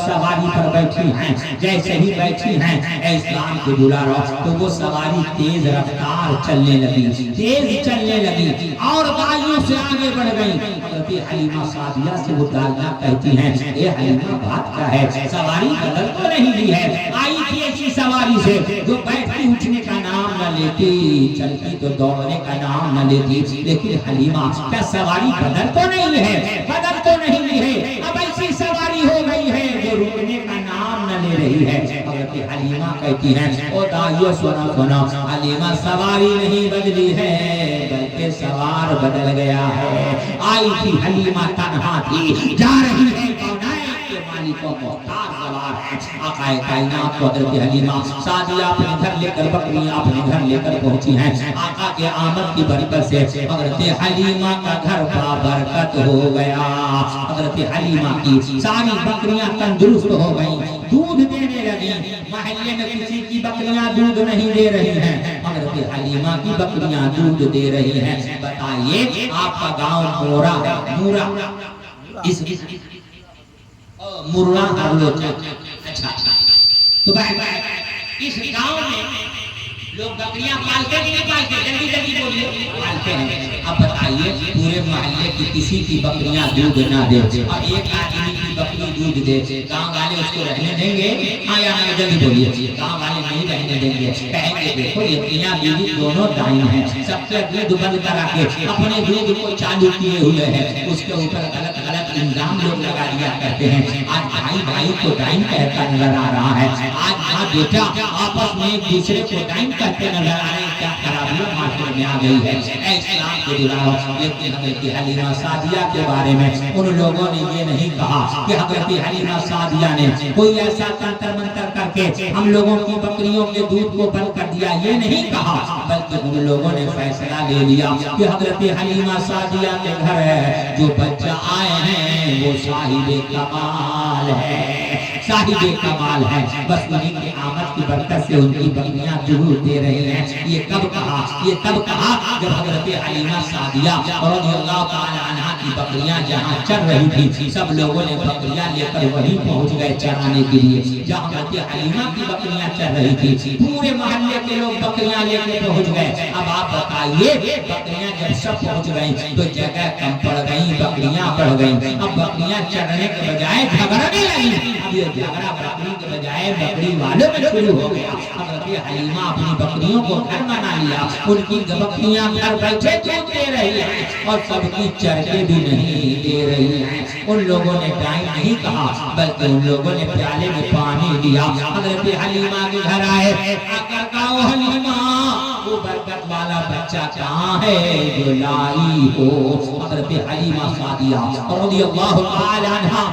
سواری پر بیٹھی ہیں، جیسے ہی بیٹھی ہیں اے اسلام کے دلارو تو وہ سواری تیز رفتار چلنے لگی اور دائیوں سے آگے بڑھ گئی۔ حضرت حلیمہ سعدیہ سے وہ دائیاں کہتی ہیں اے حلیمہ بات کیا ہے، سواری بدل تو نہیں لی ہے، آئی تھی ایسی سواری سے جو بیٹھتی اٹھنے کا نام نہ لیتی، چلتی تو دوڑنے کا نام نہ لیتی، لیکن حلیمہ کیا سواری بدل تو نہیں ہے، بدل تو نہیں لی ہے، اب ایسی سواری ہو گئی ہے جو رکنے کا نام نہ لے رہی ہے۔ حضرت حلیمہ کہتی ہیں او دائیو سنا، حلیمہ سواری نہیں بدلی ہے بلکہ سوار بدل گیا ہے۔ آئی تھی حلیمہ تنہا تھی، جا رہی ہے کونین کے مالک و مختار سوار ہے۔ آقا کائنات کو حضرت حلیمہ سعدیہ اپنے گھر لے کر بکریاں اپنے گھر لے کر پہنچی ہیں۔ آقا کے آمد کی برکت سے حضرت حلیمہ کا گھر بابرکت ہو گیا۔ حضرت حلیمہ کی ساری بکریاں تندرست ہو گئیں، دودھ دینے لگیں۔ محلے میں کسی کی بکریاں دودھ نہیں دے رہی ہیں، حضرت حلیمہ کی بکریاں دودھ دے رہی ہیں۔ بتائیے آپ کا گاؤں مورا ہے، مورا مروا اچھا تو اس گاؤں میں لوگ بکریاں پالتے نہیں پالتے، جلدی بولیے پالتے ہیں۔ اب بتائیے پورے محلے کی کسی کی بکریاں دودھ نہ دے اور ایک آدمی کی بکری دودھ دے. گاؤں والے اس کو رہنے دیں گے؟ ہاں یا نہیں؟ جلدی بولیے. گاؤں والے نہیں رہنے دیں گے. کہیں گے دیکھو یہ میاں بیوی دونوں دائیں ہیں, سب سے دودھ بند کرا کے اپنے دودھ کو چالو کیے ہوئے ہیں, اس کے اوپر غلط غلط الزام لوگ لگا دیا کرتے ہیں. آج بھائی بھائی کو ڈائن کہتا نظر آ رہا ہے, آج ماں بیٹا آپس میں ایک دوسرے کو ڈائن کہتے نظر آ رہے ہیں. کیا خرابیاں معاشرے میں آ گئی ہے. اے اسلام کے دلاؤ, لیکن حضرت حلیمہ سعدیہ کے بارے میں ان لوگوں نے یہ نہیں کہا کہ حضرت حلیمہ سعدیہ نے کوئی ایسا تنتر منتر کر کے ہم لوگوں کی بکریوں کے دودھ کو بند کر دیا, یہ نہیں کہا, بلکہ ان لوگوں نے فیصلہ لے لیا کہ حضرت حلیمہ سعدیہ کے گھر جو بچہ آئے ہیں وہ صاحب کمال ہے, صاحب کمال ہے. بس انہیں کی آمد کی برکت سے ان کی بکریاں دودھ دے رہی ہیں. یہ کب کہا؟ یہ تب کہا جب حضرت حلیمہ سعدیہ رضی اللہ تعالی عنہا کی بکریاں جہاں چر رہی تھی, سب لوگوں نے بکریاں لے کر وہیں پہنچ گئے چرانے کے لیے. جہاں حضرت حلیمہ کی بکریاں چر رہی تھی پورے محلے کے لوگ بکریاں لے کے پہنچ گئے. اب آپ بتائیے, بکریاں جب سب پہنچ گئیں تو جگہ کم پڑ گئیں, بکریاں بڑھ گئیں. اب بکریاں چرنے کے بجائے جھگڑنے لگیں. اب یہ جھگڑا بکری کے بجائے بکری والوں میں شروع ہو گیا. حضرت حلیمہ اپنی بکریوں کو گھر بنا لیا, ان کی بکریاں گھر بیٹھے دودھ دے رہی ہیں اور سب کی چر کے بھی نہیں دے رہی ہیں. ان لوگوں نے ڈائن نہیں کہا, بلکہ ان لوگوں نے پیالے میں پانی دیا. حضرت حلیمہ کے گھر آئے, آ کر کہا حلیمہ وہ برکت والا بچہ کہاں ہے جو لائی ہو. حضرت حلیمہ سعدیہ رضی اللہ تعالی عنہا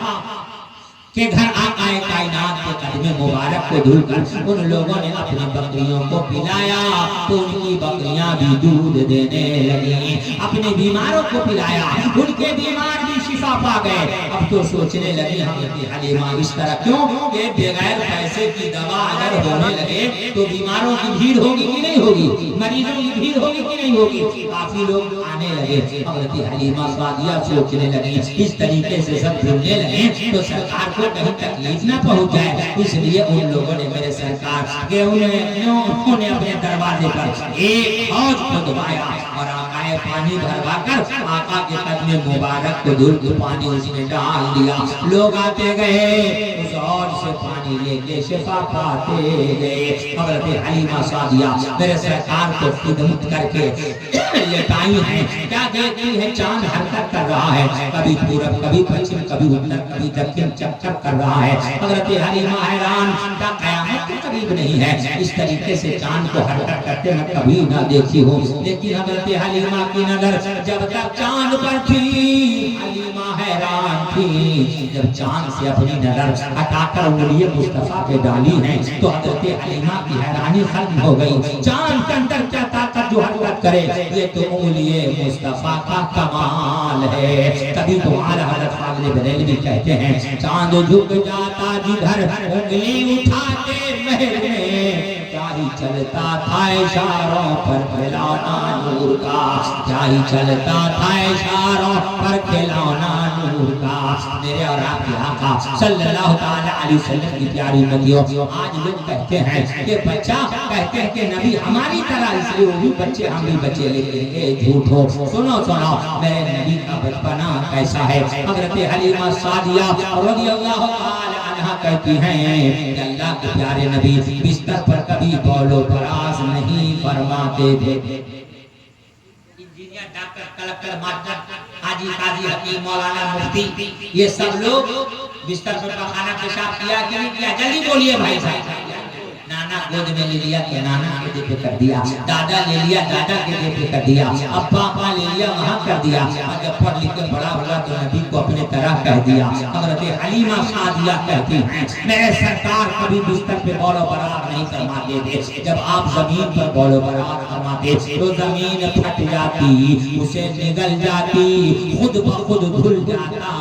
کے گھر آقا کائنات کے قدم مبارک کو دھل کر ان لوگوں نے اپنی بکریوں کو پلایا تو ان کی بکریاں بھی دودھ دینے لگیں. اپنے بیماروں کو پلایا, ان کے بیمار بھی شفا پا گئے. اب تو سوچنے لگی حضرت حلیمہ اس طرح کیوں کہ بغیر پیسے کی دوا اگر ہونے لگے تو بیماروں کی بھیڑ ہوگی کہ نہیں ہوگی, مریضوں کی بھیڑ ہوگی کہ نہیں ہوگی. کافی لوگ آنے لگے. حضرت حلیمہ سعدیہ سوچنے لگی اس طریقے سے سب جڑنے لگے تو سرکار کو کہیں تکلیف نہ پہنچ جائے, اس لیے ان لوگوں نے میرے سرکار کے انہوں نے اپنے دروازے پر ایک حوض کو دبایا اور آقا پانی بھروا کر آقا کے قدم مبارک کو دھل کے پانی اس میں ڈال دیا. لوگ آتے گئے, اس حوض سے پانی لے کے شفا پاتے گئے. حضرت حلیمہ سعدیہ میرے سرکار کو خدمت کر کے لٹائی ہیں. کیا دیکھتی ہے؟ چاند حرکت کر رہا ہے, کبھی پورب کبھی پچھم کبھی اتر کبھی دکن چکر کر رہا ہے. حضرت حلیمہ حیران, کیا قیامت کے قریب نہیں ہے؟ اس طریقے سے چاند کو حرکت کرتے میں کبھی نہ دیکھی ہوں. لیکن حضرت حلیمہ کی نظر جب تک چاند پر تھی حلیمہ حیران تھی. جب چاند سے اپنی نظر ہٹا کر انگلی مصطفیٰ پہ ڈالی ہیں تو حضرت حلیمہ کی حیرانی ختم ہو گئی. چاند کے اندر کیا طاقت جو حرکت کرے, یہ تو انگلی مصطفیٰ کا کمال ہے. تبھی تو اعلیٰ حضرت فاضل بریلوی کہتے ہیں چاند جھک جاتا جدھر انگلی اٹھاتے محل میں, کیا ہی چلتا تھا اشاروں پر کھلونا نور کا, کیا ہی چلتا تھا اشاروں پر کھلونا نور کا. میرے اور آپ کے آقا صلی اللہ تعالی علیہ وسلم کی پیاری نبیوں, آج لوگ کہتے ہیں کہ بچہ, کہتے ہیں کہ نبی ہماری طرح, اس لیے وہ بھی بچے ہم بھی بچے لیتے ہیں. جھوٹ ہو. سنو سنو میرے نبی کا بچپنا کیسا ہے. حضرت حلیمہ سعدیہ رضی اللہ تعالی عنہا کہتی ہیں کہ اللہ کے پیارے نبی بستر پر کبھی بول و براز نہیں فرماتے تھے. انجینئر, ڈاکٹر, کلکٹر, ماسٹر, حاجی, قاضی, حکیم, مولانا, مفتی, یہ سب لوگ بستر پر کھانا پیشاب کیا کہ نہیں کیا؟ جلدی بولیے بھائی صاحب. نانا گود میں لے لیا کہ نانا کے دے پہ کر دیا, دادا لے لیا دادا کے دے پہ کر دیا, ابا لے لیا وہاں کر دیا. اور جب پڑھ لکھ کے بڑا ہوا تو نبی کو اپنے طرح کہہ دیا. حضرت حلیمہ سعدیہ کہتی ہیں میرے سرکار کبھی بستر پہ بول و براز نہیں فرماتے تھے. جب آپ زمین پر بول و براز فرماتے تو زمین پھٹ جاتی, اسے نگل جاتی, خود بخود دھل جاتا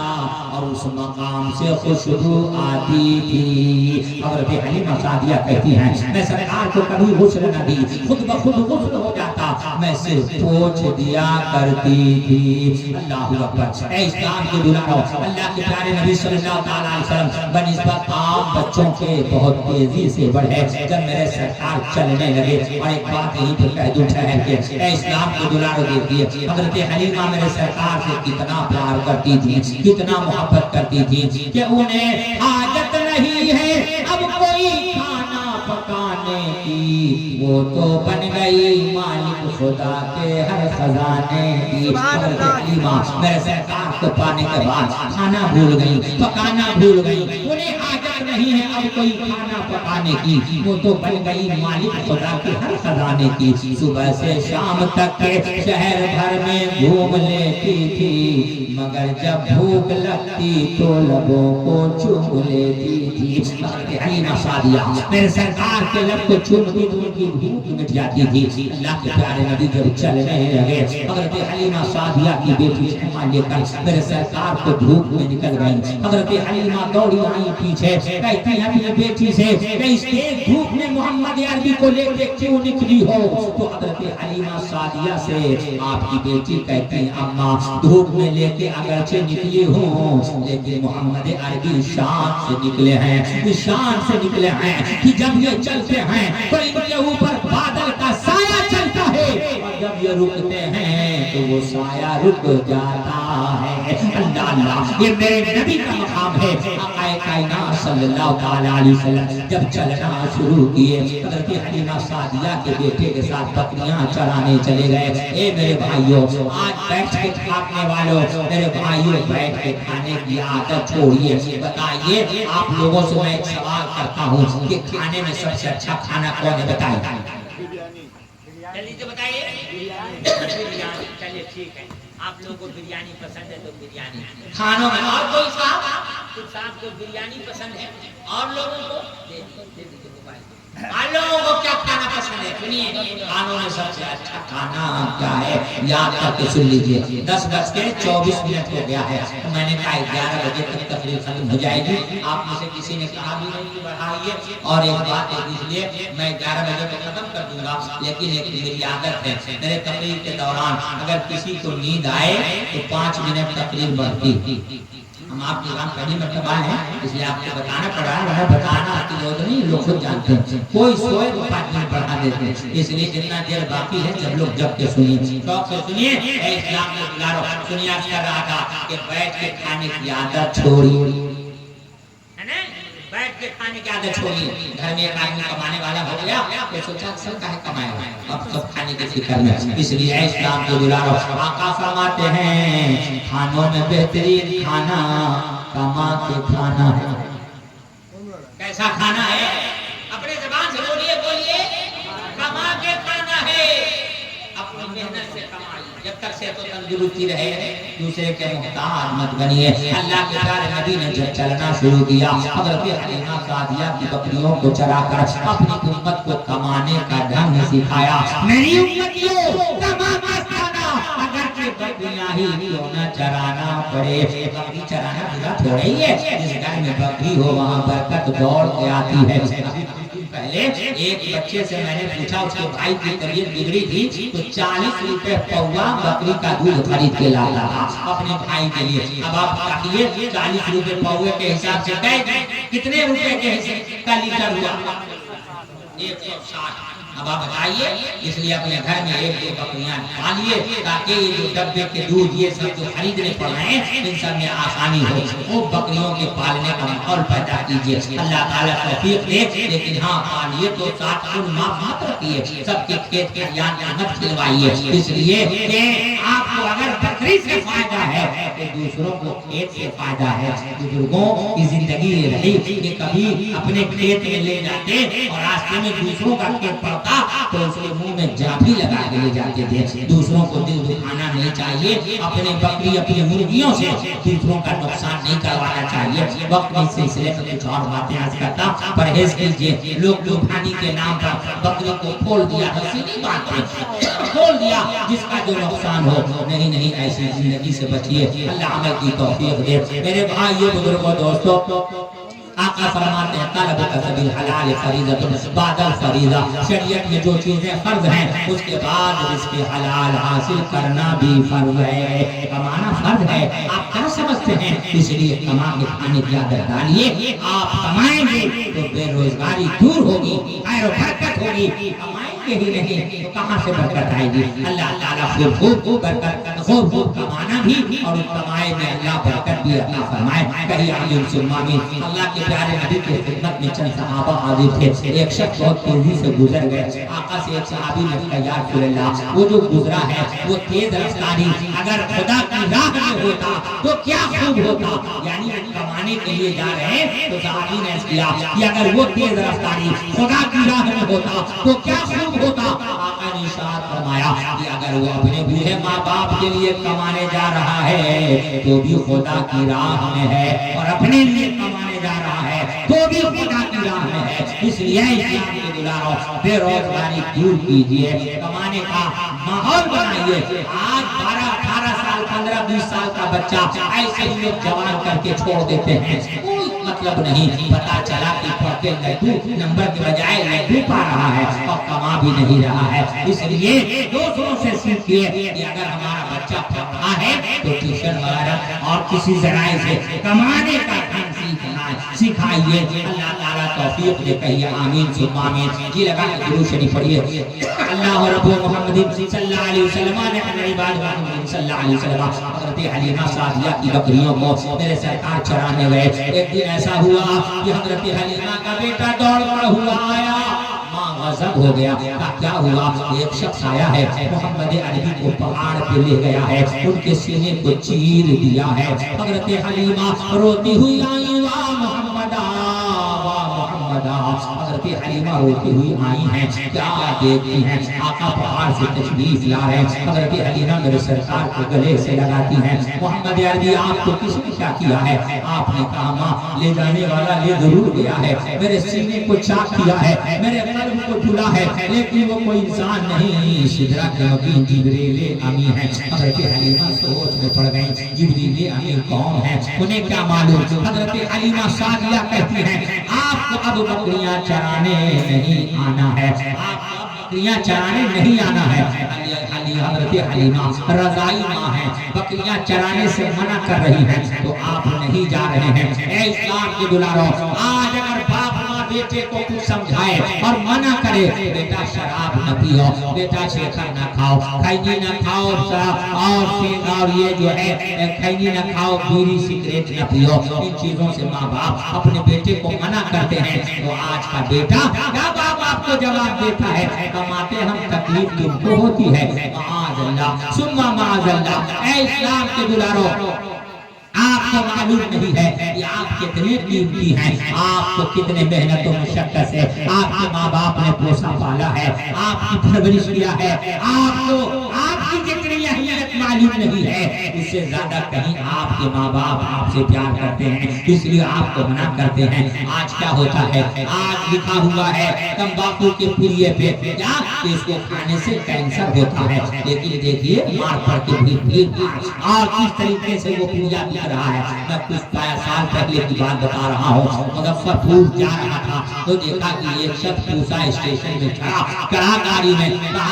اور اس مقام سے خوشبو آتی تھی. حضرت حلیمہ سعدیہ کہتی ہیں میں سرکار کو کبھی غسل نہ دی, خود بخود غسل ہو جاتا, میں صرف پوچھ دیا کرتی تھی. اللہ اکبر. اے اسلام کے دلارو, اللہ کے پیارے نبی صلی اللہ تعالی علیہ وسلم بنسبت عام بچوں کے بہت تیزی سے بڑھے. جب میرے سرکار چلنے لگے, اور ایک بات یہیں پر کہہ دوں ٹھہر کے, اے اسلام کے دلارو دیکھیے حضرت حلیمہ میرے سرکار سے کتنا پیار کرتی تھی, کتنا اتنا محبت کرتی تھی کہ انہیں حاجت نہیں ہے اب کوئی کھانا پکانے کی، وہ تو بن گئی مالک خدا کے ہر خزانے کی۔ حضرت حلیمہ میرے سرکار کو پانے کے بعد کھانا بھول گئی، پکانا بھول گئی، انہیں حاجت نہیں ہے اب کوئی کھانا پکانے کی، وہ تو بن گئی مالک خدا کے ہر خزانے کی۔ صبح سے شام تک کے شہر بھر میں گھوم لیتی تھی، مگر جب بھوک لگتی تو لبوں کو چوم لیتی تھی۔ حضرت حلیمہ سعدیہ میرے سرکار کے لب کو چومتی تو ان کی بھوک مٹ جاتی تھی۔ اللہ کے پیارے نبی جب چلنے لگے، حضرت حلیمہ سعدیہ کی بیٹی شمع لے کر میرے سرکار کو دھوپ میں نکل گئی۔ حضرت حلیمہ دوڑی آئی پیچھے، کہتی ہیں اپنی بیٹی سے کہ اس تیز دھوپ میں محمد عربی کو لے کے کیوں نکلی ہو؟ تو حضرت حلیمہ سعدیہ سے آپ کی بیٹی کہتی ہیں اماں دھوپ میں لے کے اگرچہ نکلی ہوں لیکن محمد عربی شان سے نکلے ہیں، شان سے نکلے ہیں کہ جب یہ چلتے ہیں تو ان کے اوپر بادل کا سایہ چلتا ہے اور جب یہ رکتے ہیں تو وہ سایہ رک جاتا ہے۔ اللہ اللہ، یہ میرے نبی کا مقام ہے۔ آقا کائنات صلی اللہ تعالی علیہ وسلم جب چلنا شروع کیے، حضرت حلیمہ سعدیہ کے بیٹے کے ساتھ بکریاں چرانے چلے گئے۔ اے میرے بھائیوں، آج بیٹھ کے کھانے والوں، میرے بھائیوں بیٹھ کے کھانے کی عادت چھوڑیے۔ بتائیے آپ لوگوں سے میں ایک سوال کرتا ہوں کہ کھانے میں سب سے اچھا کھانا کون ہے؟ بتائیے جلدی سے بتائیے۔ بریانی، چلیے ٹھیک ہے، آپ لوگوں کو بریانی پسند ہے تو بریانی کھانوں میں۔ اور کوئی صاحب کو بریانی پسند ہے؟ اور لوگوں کو آپ لوگوں کو کیا کھانا پسند ہے؟ سنیے، کھانوں میں سب سے اچھا کھانا کیا ہے یاد کر کے سن لیجئے۔ 10:24 ہو گیا ہے، میں نے کہا 11 بجے تک تقریر ختم ہو جائے گی۔ آپ میں سے کسی نے کہا بھی نہیں کہ بڑھائیے، اور ایک بات ہے اس لیے میں 11 بجے تک ختم کر دوں گا، لیکن ایک میری عادت ہے میرے تقریر کے دوران اگر کسی کو نیند آئے تو 5 منٹ تقریر بڑھتی۔ ہم آپ کی کام پہلی مرتبہ ہیں اس لیے آپ کو بتانا پڑا ہے، ورنہ بتانا آپ کی ضرورت نہیں، لوگ خود جانتے ہیں۔ کوئی سوئے تو 5 منٹ بڑھا دیتے ہیں، اس لیے جتنا دیر باقی ہے جب لوگ جب کے سنیے، شوق سے سنیے۔ اے اسلام کے دلارو، سنیے عرض کر رہا تھا کہ بیٹھ کے کھانے کی عادت چھوڑیے، بیٹھ کے کھانے کی عادت چھوڑیے۔ گھر میں ایک آدمی کمانے والا ہو گیا تو سوچا اکثر کہے کمائے گا، اب سب کھانے کی فکر میں۔ اس لیے اے اسلام کے دلارو، آقا فرماتے ہیں کھانوں میں بہترین کھانا کما کے کھانا ہے۔ کیسا کھانا ہے؟ اپنے زبان سے بولیے، بولیے، کما کے کھانا ہے۔ اپنی محنت سے کمائیے، جب تک صحت و تندرستی رہے دوسرے کے محتاج مت بنیے۔ اللہ کے پیارے نبی نے جب چلنا شروع کیا، حضرت حلیمہ سعدیہ کی بکریوں کو چرا کر اپنی امت کو کمانے کا ڈھنگ سکھایا۔ میری امتیوں کما کے کھانا، اگر کہ بکریاں ہی کیوں نہ چرانا پڑے۔ بکری چرانا برا تھوڑا ہی ہے، جس گھر میں بکری ہو وہاں برکت دوڑ کے آتی ہے۔ پہلے ایک بچے سے میں نے پوچھا، اس کے بھائی کی طبیعت بگڑی تھی تو 40 روپے پوا بکری کا دودھ خرید کے لاتا تھا اپنے بھائی کے لیے۔ اب آپ کہیے 40 روپے پوے کے حساب سے کتنے روپے کے حساب کا لیٹر ہوا؟ 160۔ اب آپ بتائیے، اس لیے اپنے گھر میں 1-2 بکریاں پالیے تاکہ یہ جو ڈبے کے دودھ یہ سب جو خریدنے پڑ رہے ہیں ان سب میں آسانی ہو۔ وہ بکریوں کے پالنے کا ماحول پیدا کیجیے، اللہ تعالیٰ توفیق دے، لیکن ہاں پالیے تو 60 معاف مت رکھیے، سب کے کھیت کھلیان میں مت کھلوائیے۔ اس لیے کہ آپ کو اگر بکری سے فائدہ ہے تو دوسروں کو کھیت سے فائدہ ہے۔ بزرگوں کی زندگی رہی کہ کبھی اپنے کھیت میں لے جاتے اور راستے میں دوسروں کا کھیت پڑتا تو اس کے منہ میں جافی لگا کے لے جاتے تھے۔ دوسروں کو دل دکھانا نہیں چاہیے، اپنے بکری اپنی مرغیوں سے دوسروں کا نقصان نہیں کروانا چاہیے۔ وقت اس سلسلے میں کچھ اور باتیں عرض کرتا، پرہیز کیجیے۔ لوگ لبھانے کے نام پر بکری کو کھول دیا، رسی نہیں باندھتے، کھول دیا جس کا جو نقصان ہو۔ نہیں نہیں، ایسی زندگی سے بچیے، اللہ عمل کی توفیق دے۔ میرے بھائیو، بزرگوں، دوستوں، آقا فرماتے ہیں طلب کسب الحلال فریضۃ بعد الفریضہ۔ شریعت میں جو چیزیں فرض ہیں اس کے بعد رزق حلال حاصل کرنا بھی فرض ہے۔ کمانا فرض ہے، آپ کیا سمجھتے ہیں؟ اس لیے کما کے کھانے کی عادت ڈالیے۔ آپ کمائیں گے تو بے روزگاری دور ہوگی، خیر و برکت ہوگی۔ کمائیں گے ہی نہیں تو کہاں سے برکت آئے گی؟ اللہ تعالیٰ خوب برکت خوب کمانا بھی اور اس کمائے میں اللہ برکت بھی عطا فرمائے۔ کہیں آمین ثم آمین۔ اللہ کے پیارے نبی کی خدمت میں چند صحابہ حاضر تھے۔ ایک شخص بہت تیزی سے گزر گئے۔ آقا سے ایک صحابی نے کہا یا رسول اللہ وہ جو گزرا ہے وہ تیز رفتاری اگر خدا کی راہ میں ہوتا تو کیا خوب ہوتا، یعنی کمانے کے لیے جا رہے ہیں تو صحابی نے کیا کہ اگر وہ تیز رفتاری خدا کی راہ میں ہوتا تو کیا خوب ہوتا۔ آقا نے ارشاد فرمایا کہ اگر وہ اپنے بوڑھے ماں باپ کے لیے کمانے جا رہا ہے تو بھی خدا کی راہ میں ہے، اور اپنے لیے کمانے جا رہا ہے تو بھی خدا کی راہ میں ہے۔ اس لیے اسلام کے دلاروں بے روزگاری دور کیجیے، کمانے کا ماحول بنائیے۔ آج 12 18 سال 15 20 سال کا بچہ ایسے ہی لوگ جوان کر کے چھوڑ دیتے ہیں، کوئی مطلب نہیں۔ پتا چلا کہ پڑھتے لڈو نمبر کے بجائے لڈو پا رہا ہے اور کما بھی نہیں رہا ہے۔ اس لیے دوسروں سے سیکھیے کہ اگر ہمارا بچہ پڑھا ہے تو ٹیوشن وغیرہ اور کسی ذرائع سے کمانے کا ڈھنگ سکھائیے۔ اللہ تعالیٰ توفیق دے، کہیے آمین ثم آمین۔ جی لگا کے درود شریف پڑھیے۔ اللہ رب محمد صلی اللہ علیہ وسلم نے اپنے عباد محمد صلی اللہ علیہ وسلم حضرت حلیمہ سعدیہ کی بکریوں کو میرے سرکار چرانے گئے۔ ایک دن ایسا ہوا کہ حضرت حلیمہ کا بیٹا دوڑ کر ہوا آیا، ماں غضب ہو گیا۔ کیا ہوا؟ ایک شخص آیا ہے، محمد عربی کو پہاڑ پہ لے گیا ہے، ان کے سینے کو چیر دیا ہے۔ حضرت حلیمہ روتی ہوئی آئی، واہ محمدہ واہ محمدہ۔ حضرت حلیمہ روتی ہوئی آئی ہیں، کیا دیکھتی ہیں؟ آقا پہاڑ سے تشریف لا رہے ہیں۔ حضرت حلیمہ میرے سرکار کو گلے سے لگاتی ہیں، محمد عربی آپ کو کس نے کیا کیا ہے؟ آپ نے کہا ماں لے جانے والا لے ضرور گیا ہے، میرے سینے کو چاک کیا ہے، میرے قلب کو جلا ہے، لیکن وہ کوئی انسان نہیں، سدرہ کے مبین جبریل امین ہے۔ حضرت حلیمہ سوچ میں پڑ گئی، جبریل امین کون ہے؟ انہیں کیا معلوم؟ حضرت حلیمہ سعدیہ کہتی ہیں آپ کو اب بکریاں چرانے نہیں آنا ہے، آپ کو اب بکریاں چرانے نہیں آنا ہے۔ حضرت حلیمہ رضائی ماں ہیں، بکریاں چرانے سے منع کر رہی ہیں تو آپ نہیں جا رہے ہیں۔ اے اسلام کے دلاروں، آج اگر باپ ماں بیٹے کو کچھ سمجھائے اور منع کرے، بیٹا شراب نہ پیو، بیٹا شیخر نہ کھاؤ، کھینی نہ کھاؤ، اور یہ جو ہے کھینی نہ کھاؤ، بیڑی سگریٹ نہ پیو، ان چیزوں سے ماں باپ اپنے بیٹے کو منع کرتے ہیں تو آج کا بیٹا کیا باپ آپ کو جواب دیتا ہے؟ کماتے ہم، تکلیف تم کو ہوتی ہے، معاذ اللہ ثم معاذ اللہ۔ اے اسلام کے دلاروں، آپ کو معلوم نہیں ہے کہ آپ کتنے قیمتی ہیں، آپ کو کتنے محنت و مشقت سے آپ کے ماں باپ نے پوسا پالا ہے، آپ کی پرورش کیا ہے، آپ کو آپ کی جتنی اہمیت معلوم نہیں ہے، اس سے زیادہ کہیں آپ کے ماں باپ آپ سے پیار کرتے ہیں، اس لیے آپ کو منع کرتے ہیں۔ آج کیا ہوتا ہے؟ آج لکھا ہوا ہے تمباکو کے پلیے پہ کیا کہ اس کو کھانے سے کینسر ہوتا ہے، لیکن دیکھیے مار پڑ کے بھی اور کس طریقے سے وہ پوجا بھی رہا ہے۔ میں کچھ سال پہلے کی بات بتا رہا ہوں، مظفر پور جا رہا تھا تو دیکھا کہ ایک شخص پوسا اسٹیشن میں چڑھا گاڑی میں، کہا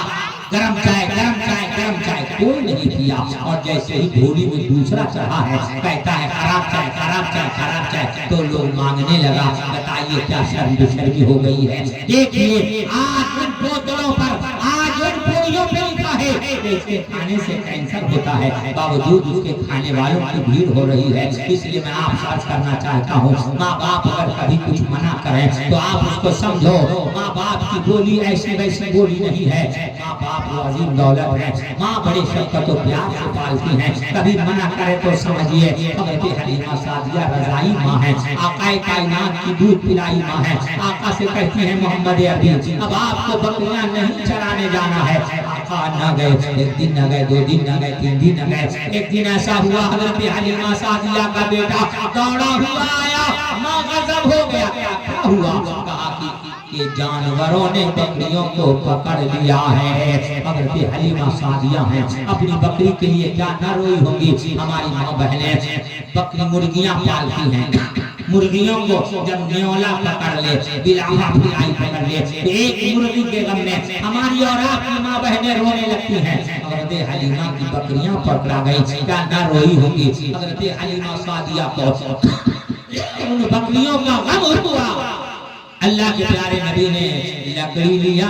گرم چائے گرم چائے گرم چائے، کوئی نہیں پیا، اور جیسے ہی گھوڑی میں دوسرا چڑھا ہے کہتا ہے خراب چائے خراب چائے خراب چائے، تو لوگ مانگنے لگا۔ بتائیے کیا شرم شرمی ہو گئی ہے؟ دیکھیے آج ان بوتلوں پر، آج ان پوڑیوں پہ لکھا ہے کہ اس کے کھانے سے کینسر ہوتا ہے، باوجود اس کے کھانے والوں کی بھیڑ ہو رہی ہے۔ اس لیے میں آپ سے عرض کرنا چاہتا ہوں، ماں باپ اگر کبھی کچھ منع کریں تو آپ اس کو سمجھو، ماں باپ کی بولی ایسی ویسی بولی نہیں ہے، ماں باپ عظیم دولت ہے، ماں بڑے شفقت و پیار سے پالتی ہیں، کبھی منع کرے تو سمجھیے حضرت حلیمہ سعدیہ رضائی ماں ہے، آقا کائنات کی دودھ پلائی ماں ہے۔ آقا سے کہتی ہیں محمد عربی اب آپ کو بکریاں نہیں چرانے جانا ہے۔ آقا نہ گئے، ایک دن نہ گئے، 2 دن نہ گئے، 3 دن نہ گئے۔ ایک دن ایسا ہوا حضرت حلیمہ سعدیہ کا بیٹا دوڑا ہوا آیا، ماں غضب ہو گیا، کیا ہوا؟ کہا کہ جانوروں نے بکریوں کو پکڑ لیا ہے۔ حضرت حلیمہ سعدیہ ہیں، اپنی بکری کے لیے کیا نہ روئی ہوگی۔ ہماری ماں بہنیں بکری مرغیاں پالتی ہیں، مرغیوں کو جب نیولا پکڑ لے، بلاہا بلائی پکڑ لے، ایک مرغی کے غم میں ہماری اور آپ کی ماں بہنیں رونے لگتی ہیں۔ حضرت حلیمہ کی بکریاں پکڑا گئی، کیا نہ روئی ہوگی؟ حضرت حلیمہ سعدیہ کو ان بکریوں کا غم ہوا۔ اللہ کے پیارے نبی نے لکڑی لیا،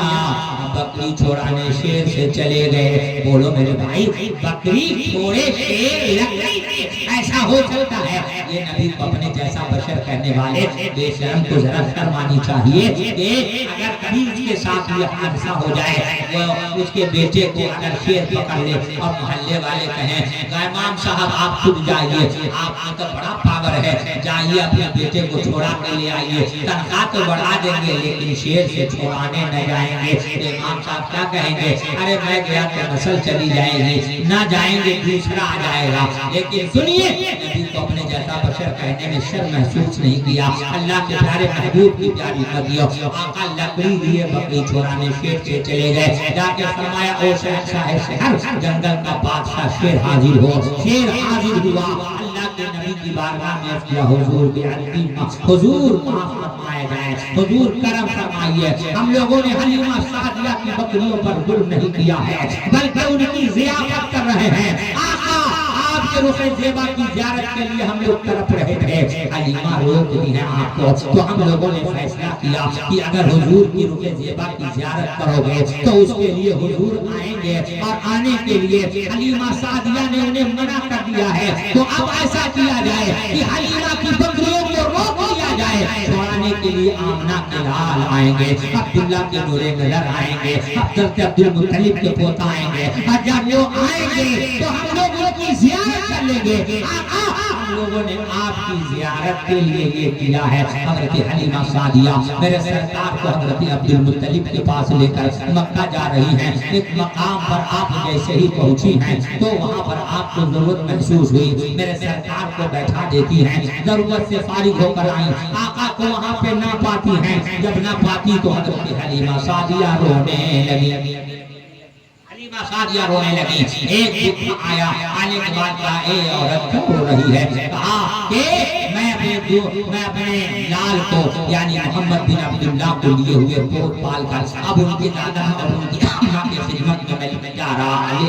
بکری چھوڑانے شیر سے چلے گئے. بولو میرے بھائی، بکری چھوڑے شیر لکڑی لے، ایسا ہو سکتا ہے؟ یہ نبی کو اپنے جیسا بشر کہنے والے بے شرم کو ذرا شرم آنی چاہیے کہ اگر کبھی اس کے ساتھ یہ حادثہ ہو جائے، وہ اس کے بیٹے کو اگر شیر پکڑ لے اور محلے والے کہیں امام صاحب آپ خود جائیے، آپ میں تو بڑا پاور ہے، جائیے اپنے بیٹے کو چھوڑا کے لے آئیے، تنخواہ تو بڑھا دیں گے لیکن شیر سے چھوڑانے نہ جائیں گے. امام صاحب کیا کہیں گے؟ ارے میں گیا تو نسل چلی جائے گی، نہ جائیں گے دوسرا آ جائے گا. لیکن سنیے، نبی کو اپنے جیسا بشر کہنے میں شرم محسوس نہیں کیا. اللہ کے پیارے محبوب کی پیاری مدیوں، آقا لکڑی لیے بکری چھوڑانے شیر سے چلے گئے. جا کے فرمایا او شہنشاہ شہر، جنگل کا بادشاہ شیر حاضر ہو. شیر حاضر ہوا، اللہ کے نبی کی بارگاہ میں عرض کیا حضور بیعظمی حضور معاف فرمائے جائیں، حضور کرم فرمائیے. ہم لوگوں نے حلیمہ سعدیہ کی بکریوں پر ظلم نہیں کیا ہے بلکہ ان کی ضیافت کر رہے ہیں. آقا آپ کے رخ زیبا کی زیارت کے لیے ہم لوگ تڑپ رہے تھے، حلیمہ روک دی ہے آپ کو. تو ہم لوگوں نے فیصلہ کیا کہ اگر حضور کی رخ زیبا کی زیارت کرو گے تو اس کے لیے حضور آئیں گے، اور آنے کے لیے حلیمہ سعدیہ نے انہیں منع کر دیا ہے. تو اب ایسا کیا جائے کہ حلیمہ کی بکریوں کو روک دیا جائے. چھوڑانے کے لیے آمنہ کے لال آئیں گے، عبداللہ کے نورے نظر آئیں گے، حضرت عبد المطلب کے پوتا آئیں گے، اور جب وہ آئیں گے تو ہم لوگ ان کی زیارت کر لیں گے. ہم لوگوں نے آپ کی زیارت کے لیے یہ کیا ہے. حضرت حلیمہ سعدیہ میرے سرکار کو حضرت عبد المطلب کے پاس لے کر مکہ جا رہی ہیں. ایک مقام پر آپ جیسے ہی پہنچی ہیں تو وہاں پر آپ کو ضرورت محسوس ہوئی، میرے سرکار کو بیٹھا دیتی ہیں. ضرورت سے فارغ ہو کر آئیں، آقا کو وہاں پہ نہ پاتی ہیں. جب نہ پاتی تو حضرت حلیمہ سعدیہ رونے لگی. حلیمہ سعدیہ رونے لگی. ایک دن آیا، آنے کے بعد کہا اے عورت کیوں رو رہی ہے؟ کہا کہ میں اپنے لال کو یعنی محمد بن عبداللہ کو لیے ہوئے پوت پال کر اب ان کے دادا اور ان کی اماں کی خدمت میں لے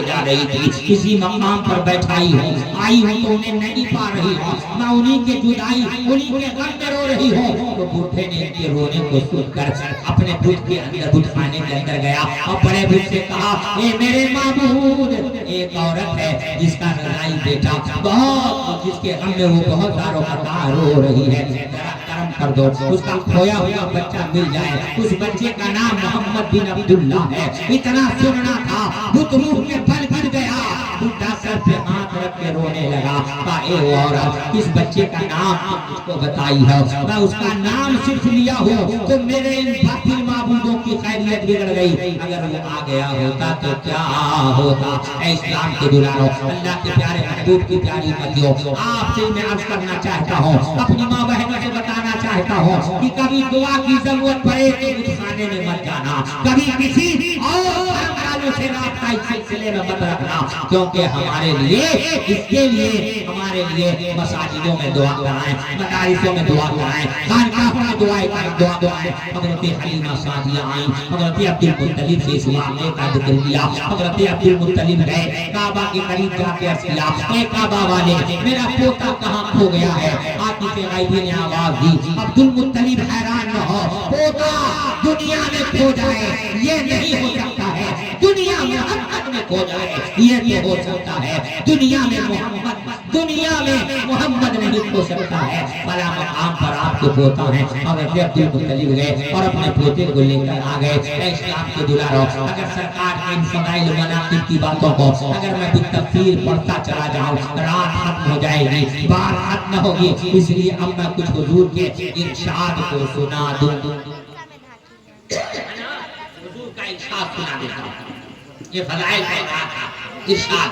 جا رہی تھی. کسی مقام پر بیٹھائی ہوں، آئی ہوں تو انہیں نہیں پا رہی ہوں، میں انہیں کے جدائی انہیں کے غم میں رو رہی ہوں. تو بوڑھے نے ان کے رونے کو سن کر اپنے بت کے اندر بت خانے کے اندر گیا اور بڑے بت سے کہا اے میرے معبود، ایک عورت ہے جس کا رضائی بیٹا بہت، جس کے غم میں وہ بہت زاروں کا رو رہی ہے، ذرا کرم کر دو، اس کا کھویا ہوا بچہ مل جائے. اس بچے کا نام محمد بن عبداللہ ہے. اتنا سننا تھا بت روح میں پھل گر گیا. بڈھا سر پہ ہاتھ رکھ کے رونے لگا. کہا اے عورت، اس بچے کا نام تم مجھ کو بتائی ہے، میں اس کا نام صرف لیا ہوں تو میرے ان باطل معبودوں کی خیریت بگڑ گئی. اگر وہ آ گیا ہوتا تو کیا ہوتا؟ اے اسلام کے دلاروں، اللہ کے پیارے محبوب کی پیاری مدیوں، آپ سے میں عرض کرنا چاہتا ہوں، اپنی ماں بہنوں سے بتانا چاہتا ہوں کہ کبھی دعا کی ضرورت پڑے تو اس خانے میں مت جانا، کبھی کسی اور دھرم والوں سے رابطہ اس سلسلے میں مت رکھنا، کیونکہ ہمارے لیے اس کے لیے ہمارے لیے مساجدوں میں دعا کرائیں، مدارسوں میں دعا کرائیں، خانقاہوں میں دعائیں دعائیں. حضرت حلیمہ سعدیہ آئیں، حضرت عبد المطلب سے اس معاملے کا ذکر کیا. حضرت عبد المطلب گئے کعبہ کے قریب جا کے عرض کیا اے کعبہ والے، میرا پوتا کہاں کھو گیا ہے؟ عاطف غیبی نے آواز دی. عبد المطلب حیران نہ ہو، پوتا دنیا میں کھو جائے یہ نہیں ہو سکتا ہے، دنیا میں محمد میں کھو جائے یہ تو ہو سکتا ہے، دنیا میں محمد نہیں کھو سکتا ہے. بلا مقام پر آپ کے پوتا ہیں. حضرت عبد المطلب گئے اور اپنے پوتے کو لے کر آ گئے. اے اسلام کے دلاروں، اگر سرکار کے ان فضائل و مناقب کی باتوں کو اگر میں بالتفصیل پڑھتا چلا جاؤں رات ختم ہو جائے گی، بات ختم نہ ہوگی. اس لیے اب میں کچھ حضور کے ارشاد کو سنا دوں. حضور کا ارشاد سنا دیتا ہوں. یہ فضائل کا ارشاد.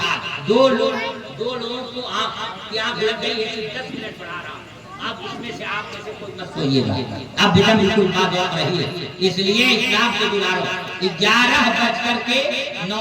دو لوگوں کو آپ کی آنکھ لگ گئی ہے 10 منٹ پڑھا رہا ہوں. اب اس میں سے آپ میں سے کوئی مت سوئیے گا. اب بیٹا بالکل بات ہو رہی ہے. اس لیے اسلام کے دلاروں 11:05 9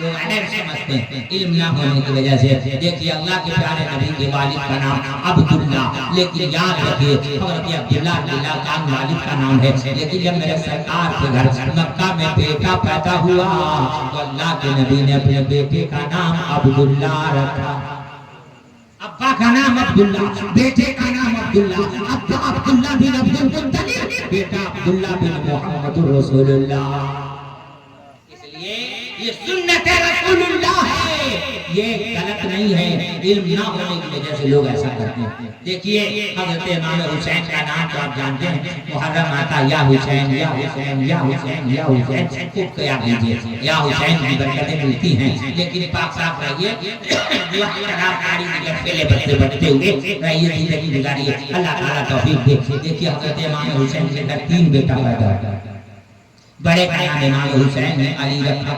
لوگ ادب سمجھتے ہیں علم نہ ہونے کی وجہ سے. دیکھیے اللہ کے پیارے نبی کے والد کا نام عبداللہ، لیکن یاد رکھیے حضرت عبداللہ اللہ کا والد کا نام ہے، لیکن جب میرے سرکار کے گھر مکہ میں بیٹا پیدا ہوا تو اللہ کے نبی نے اپنے بیٹے کا نام عبداللہ رکھا. ابا کا نام عبداللہ، بیٹے کا نام عبداللہ. ابا عبداللہ بن عبد المطلب، بیٹا عبداللہ بن محمد رسول اللہ. اس لیے یہ سنت رسول اللہ ہے، یہ غلط نہیں ہے. علم نہ ہونے کی وجہ سے لوگ ایسا کرتے ہیں. دیکھیے حضرت امام حسین کا نام تو آپ جانتے ہیں، محرم آتا یا حسین یا حسین یا حسین یا حسین، خوب قیام کیجیے یا حسین کی برکتیں ملتی ہیں. لیکن پاک صاف رہیے، پھیلے بچتے بچتے ہوئے رہیے، زندگی گزاریے، اللہ تعالیٰ توفیق دے. دیکھیے حضرت امام حسین کے اندر 3 بیٹا پیدا ہوتا ہے. بڑے کا نام امام حسین نے علی رکھا،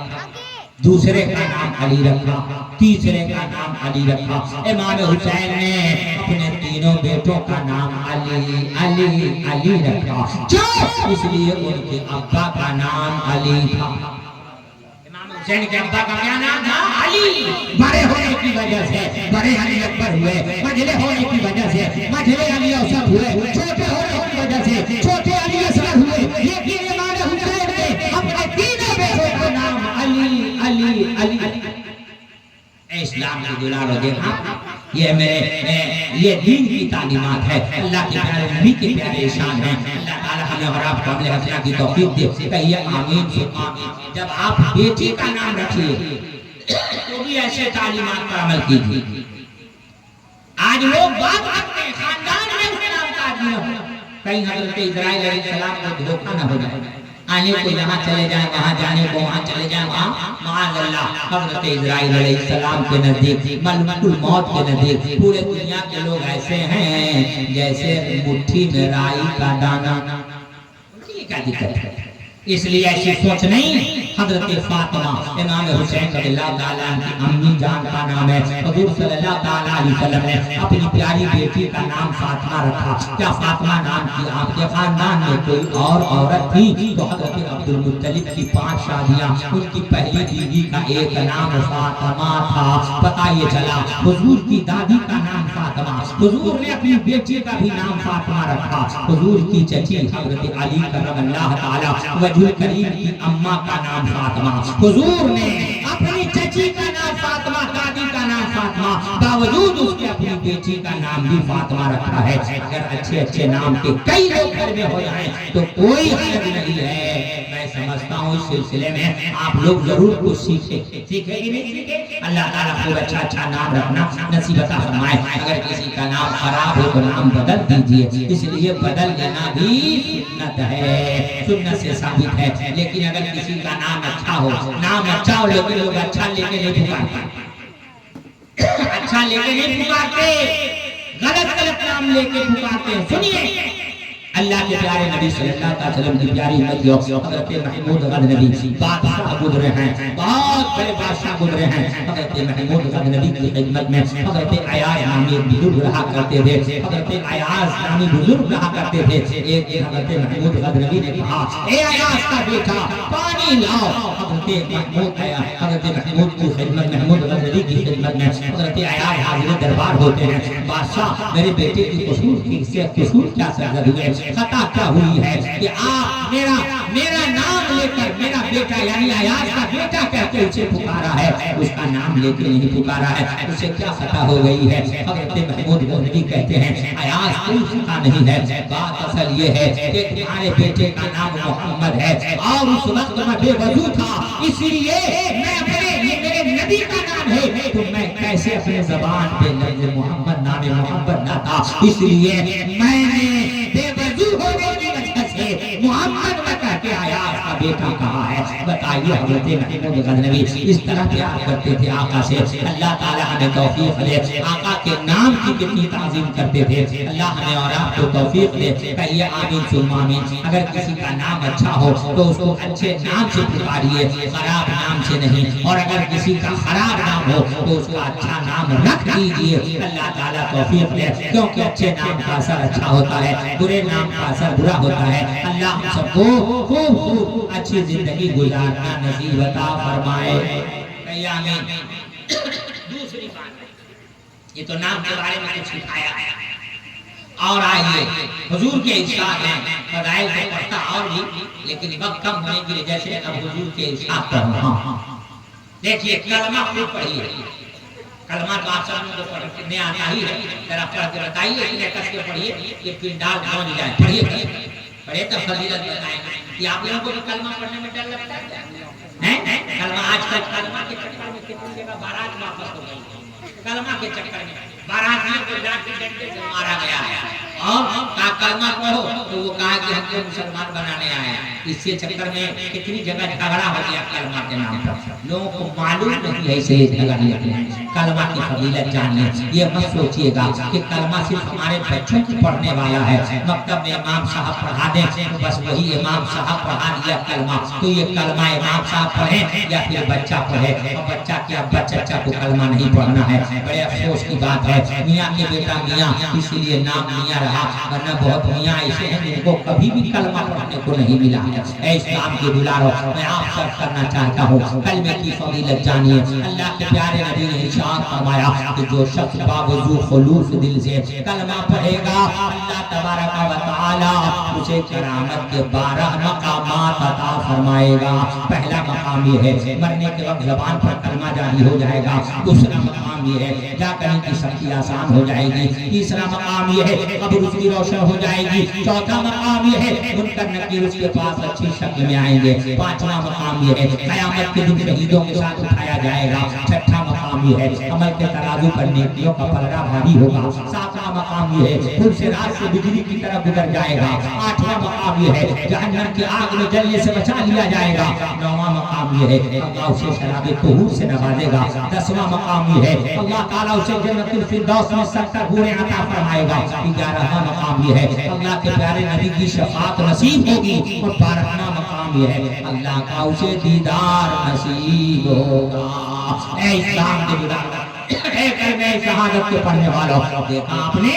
دوسرے کا نام علی رکھا، تیسرے کا نام علی رکھا. امام حسین نے اپنے تینوں بیٹوں کا نام علی علی علی رکھا. کیوں؟ اس لیے ان کے ابا کا نام علی تھا. امام حسین کے ابا کا کیا نام تھا؟ علی. بڑے ہونے کی وجہ سے بڑے علی اکبر ہوئے، مجھلے ہونے کی وجہ سے مجھلے علی اوسط ہوئے، چھوٹے ہونے کی وجہ سے چھوٹے علی اصغر ہوئے. لیکن امام حسین نے اپنے تینوں بیٹوں کا نام علی علی علی. اے اسلام کی دلالو دیکھا، یہ یہ دین کی تعلیمات ہے، اللہ کے پیارے نبی کے پیارے اشان ہیں. اللہ تعالیٰ ہمیں اور آپ کو عمل حسنہ کی توفیق دے. کہیے آمین سے آمین. جب آپ بیٹی کا نام رکھیے تو بھی ایسے تعلیمات پر عمل کیجیے. آج لوگ بات کرتے ہیں خاندان میں اس نام کا آدمی ہو، کہیں حضرت اسرائیل علیہ السلام کو دھوکہ نہ ہو جائے، آنے کو یہاں چلے جائیں، وہاں جانے کو وہاں چلے جائیں، وہاں معاذ اللہ. حضرت اسرائیل علیہ السلام کے نزدیک ملک الموت کے نزدیک پورے دنیا کے لوگ ایسے ہیں جیسے مٹھی میں رائی کا دانہ. کیا دقت ہے؟ اس لیے ایسی سوچ نہیں. حضرت فاطمہ امام حسین رضی اللہ تعالیٰ عنہ کی امی جان کا نام ہے. حضور صلی اللہ تعالیٰ علیہ وسلم نے اپنی پیاری بیٹی کا نام فاطمہ رکھا. کیا فاطمہ نام کی آپ کے خاندان میں کوئی اور عورت تھی؟ تو حضرت عبد المطلب کی 5 شادیاں، ان کی پہلی بیوی کا ایک نام فاطمہ تھا. پتہ یہ چلا حضور کی دادی کا نام فاطمہ، حضور نے اپنی بیٹی کا بھی نام فاطمہ رکھا. حضور کی چچی حضرت علی کرم اللہ تعالیٰ وجہ کریم کی اماں کا نام فاطمہ. حضور نے اپنی چچی کا نام فاطمہ، دادی کا نام فاطمہ، باوجود اس کے اپنی بیٹی کا نام بھی فاطمہ رکھا ہے. اگر اچھے اچھے نام کے کئی لوگ گھر میں ہو جائیں تو کوئی حرج نہیں ہے. میں سمجھتا ہوں اس سلسلے میں آپ لوگ ضرور کچھ سیکھیں گے کہ نہیں سیکھیں. اللہ تعالیٰ کو اچھا اچھا نام رکھنا نصیب عطا فرمائے. اگر کسی کا نام خراب ہو تو نام بدل دیجیے، اس لیے بدل دینا بھی سنت ہے، سنت سے ثابت ہے. لیکن اگر کسی کا نام اچھا ہو، نام اچھا ہو لیکن لوگ اچھا لے کے نہیں پکارتے، اچھا لے کے نہیں پکارتے، غلط غلط نام لے کے پکارتے ہیں. سنیے اللہ کے پیارے نبی صلی اللہ علیہ وسلم کی پیاری امتیوں حضرت محمود غزنوی بادشاہ گزرے ہیں، بہت بڑے بادشاہ گزرے ہیں. حضرت محمود غزنوی کی خدمت میں حضرت عیاض نامی بزرگ رہا کرتے تھے. حضرت عیاض نامی بزرگ رہا کرتے تھے. ایک دن حضرت محمود غزنوی نے کہا، اے عیاض کا بیٹا پانی لاؤ. حضرت محمود کی خدمت، محمود غزنوی کی خدمت میں حضرت عیاض حاضر دربار ہوتے ہیں. بادشاہ میرے بیٹے کی قصور کیا سرزد ہوئے، خطا کیا ہوئی ہے کہ آپ میرا نام لے کر میرا بیٹا یعنی عیاض کا بیٹا کہہ کے اسے پکارا ہے، اس کا نام لے کے نہیں پکارا ہے، اسے کیا خطا ہو گئی ہے؟ حضرت محمود غزنوی کہتے ہیں عیاض کوئی خطا نہیں ہے، بات اصل یہ ہے کہ تمہارے بیٹے کا نام محمد ہے اور اس وقت میں بے وضو تھا، اس لیے میں میرے نبی کا نام ہے تو میں کیسے اپنے زبان پہ لفظ محمد نام محمد نہ تھا، اس لیے میں نے بے وضو ہونے کی وجہ سے محمد کہہ کے عیاض کا بیٹا کہا ہے. بتائیے حضرت محمود غزنوی اس طرح پیار کرتے تھے آقا سے. اللہ تعالیٰ ہمیں توفیق دے، آقا کے نام کی کتنی تعظیم کرتے تھے. اللہ ہمیں اور آپ کو توفیق دے. کہیے آمین ثم آمین. اگر کسی کا نام اچھا ہو تو اس کو اچھے نام سے پکاریے، خراب نام سے نہیں. اور اگر کسی کا خراب نام ہو تو اس کا اچھا نام رکھ دیجیے. اللہ تعالیٰ توفیق دے، کیونکہ اچھے نام کا اثر اچھا ہوتا ہے، برے نام کا اثر برا ہوتا ہے. اللہ ہم سب کو خوب اچھی زندگی گزارنا نصیب عطا فرمائے. کہیے آمین۔ دوسری بات، یہ تو نام کے بارے میں کچھ سکھایا ہے، اور آئیے حضور کے ارشاد ہیں، فضائل کو پڑھتا اور بھی، لیکن وقت کم ہونے کی وجہ سے اب حضور کے ارشاد پر ہوں۔ دیکھیے کلمہ خوب پڑھیے، کلمہ تو آپ سب کو پڑھنے آنا ہی ہے، ذرا پڑھ کے بتائیے، اتنے کس کے پڑھیے کہ پنڈال پہنچ جائے۔ پڑھیے پڑھیے تو فضیلت بتائیں گے۔ یہ آپ لوگوں کو بھی کلمہ پڑھنے میں ڈر لگتا ہے کیا؟ کلمہ آج کل کلمہ کے چکر میں کتنی جگہ بارات واپس ہو گئی، کلمہ کے چکر میں باراتیوں کو لاٹھی ڈنڈے سے مارا گیا ہے، اور کہا کلمہ پڑھو تو وہ کہا کہ ہم کو مسلمان بنانے آئے ہیں۔ اس کے چکر میں کتنی جگہ جھگڑا ہو گیا کلمہ کے نام پر، لوگوں کو معلوم نہیں ہے، اس لیے جھگڑ لیتے ہیں۔ کلمہ کی فضیلت جانیے، یہ مت سوچیے گا کہ کلمہ صرف ہمارے بچوں کو پڑھنے والا ہے، مکتب میں امام صاحب پڑھا دیں تو بس وہی امام صاحب پڑھا دیا کلمہ، تو یہ کلمہ امام صاحب پڑھیں یا پھر بچہ پڑھے، اور بچہ کیا بچہ کو کلمہ نہیں پڑھنا ہے۔ بڑے افسوس کی بات ہے، میاں کے بیٹا میاں، اسی لیے نام میاں رہا، ورنہ بہت میاں ایسے ہیں جن کو کبھی بھی کلمہ پڑھنے کو نہیں ملا ہے۔ اے اسلام کے دلارو، میں آپ سب کرنا چاہتا ہوں، کلمے کی فضیلت جانیے۔ اللہ کے پیارے نبی نے ارشاد فرمایا کہ جو شخص باوضو خلوص دل سے کلمہ پڑھے گا، اللہ تبارک و تعالی اسے کرامت کے 12 مقامات عطا فرمائے گا۔ پہلا مقام یہ ہے مرنے کے وقت زبان پر کلمہ جاری ہو جائے گا۔ دوسرا مقام یہ ہے جا کرنے کی سختی آسان ہو جائے گی۔ تیسرا مقام یہ ہے قبر اس کی روشن ہو جائے گی۔ چوتھا مقام یہ ہے منکر نکیر اس کے پاس اچھی شکل میں آئیں گے۔ پانچواں مقام یہ ہے قیامت کے دن شہیدوں کے ساتھ اٹھایا جائے گا۔ چھٹا مقام یہ ہے عمل کے ترازو پر نیکیوں کا پلڑا بھاری ہوگا۔ ساتواں مقام یہ ہے پھر سے رات سے بجلی کی طرح گزر جائے گا۔ آٹھواں مقام یہ ہے جہنم کی آگ میں جلنے سے بچا لیا جائے گا۔ نواں مقام یہ ہے اللہ اسے شراب طہور سے نوازے گا۔ 10واں مقام یہ ہے اللہ تعالیٰ اسے جنت الفردوس میں سرسبز حوریں عطا فرمائے گا۔ 11واں مقام یہ ہے اللہ کے پیارے نبی کی شفاعت نصیب ہوگی۔ اور 12واں مقام یہ ہے اللہ کا اسے دیدار نصیب ہوگا۔ اے اسلام کے بلاد، اے کلمہ شہادت کے پڑھنے والوں، دیکھا آپ نے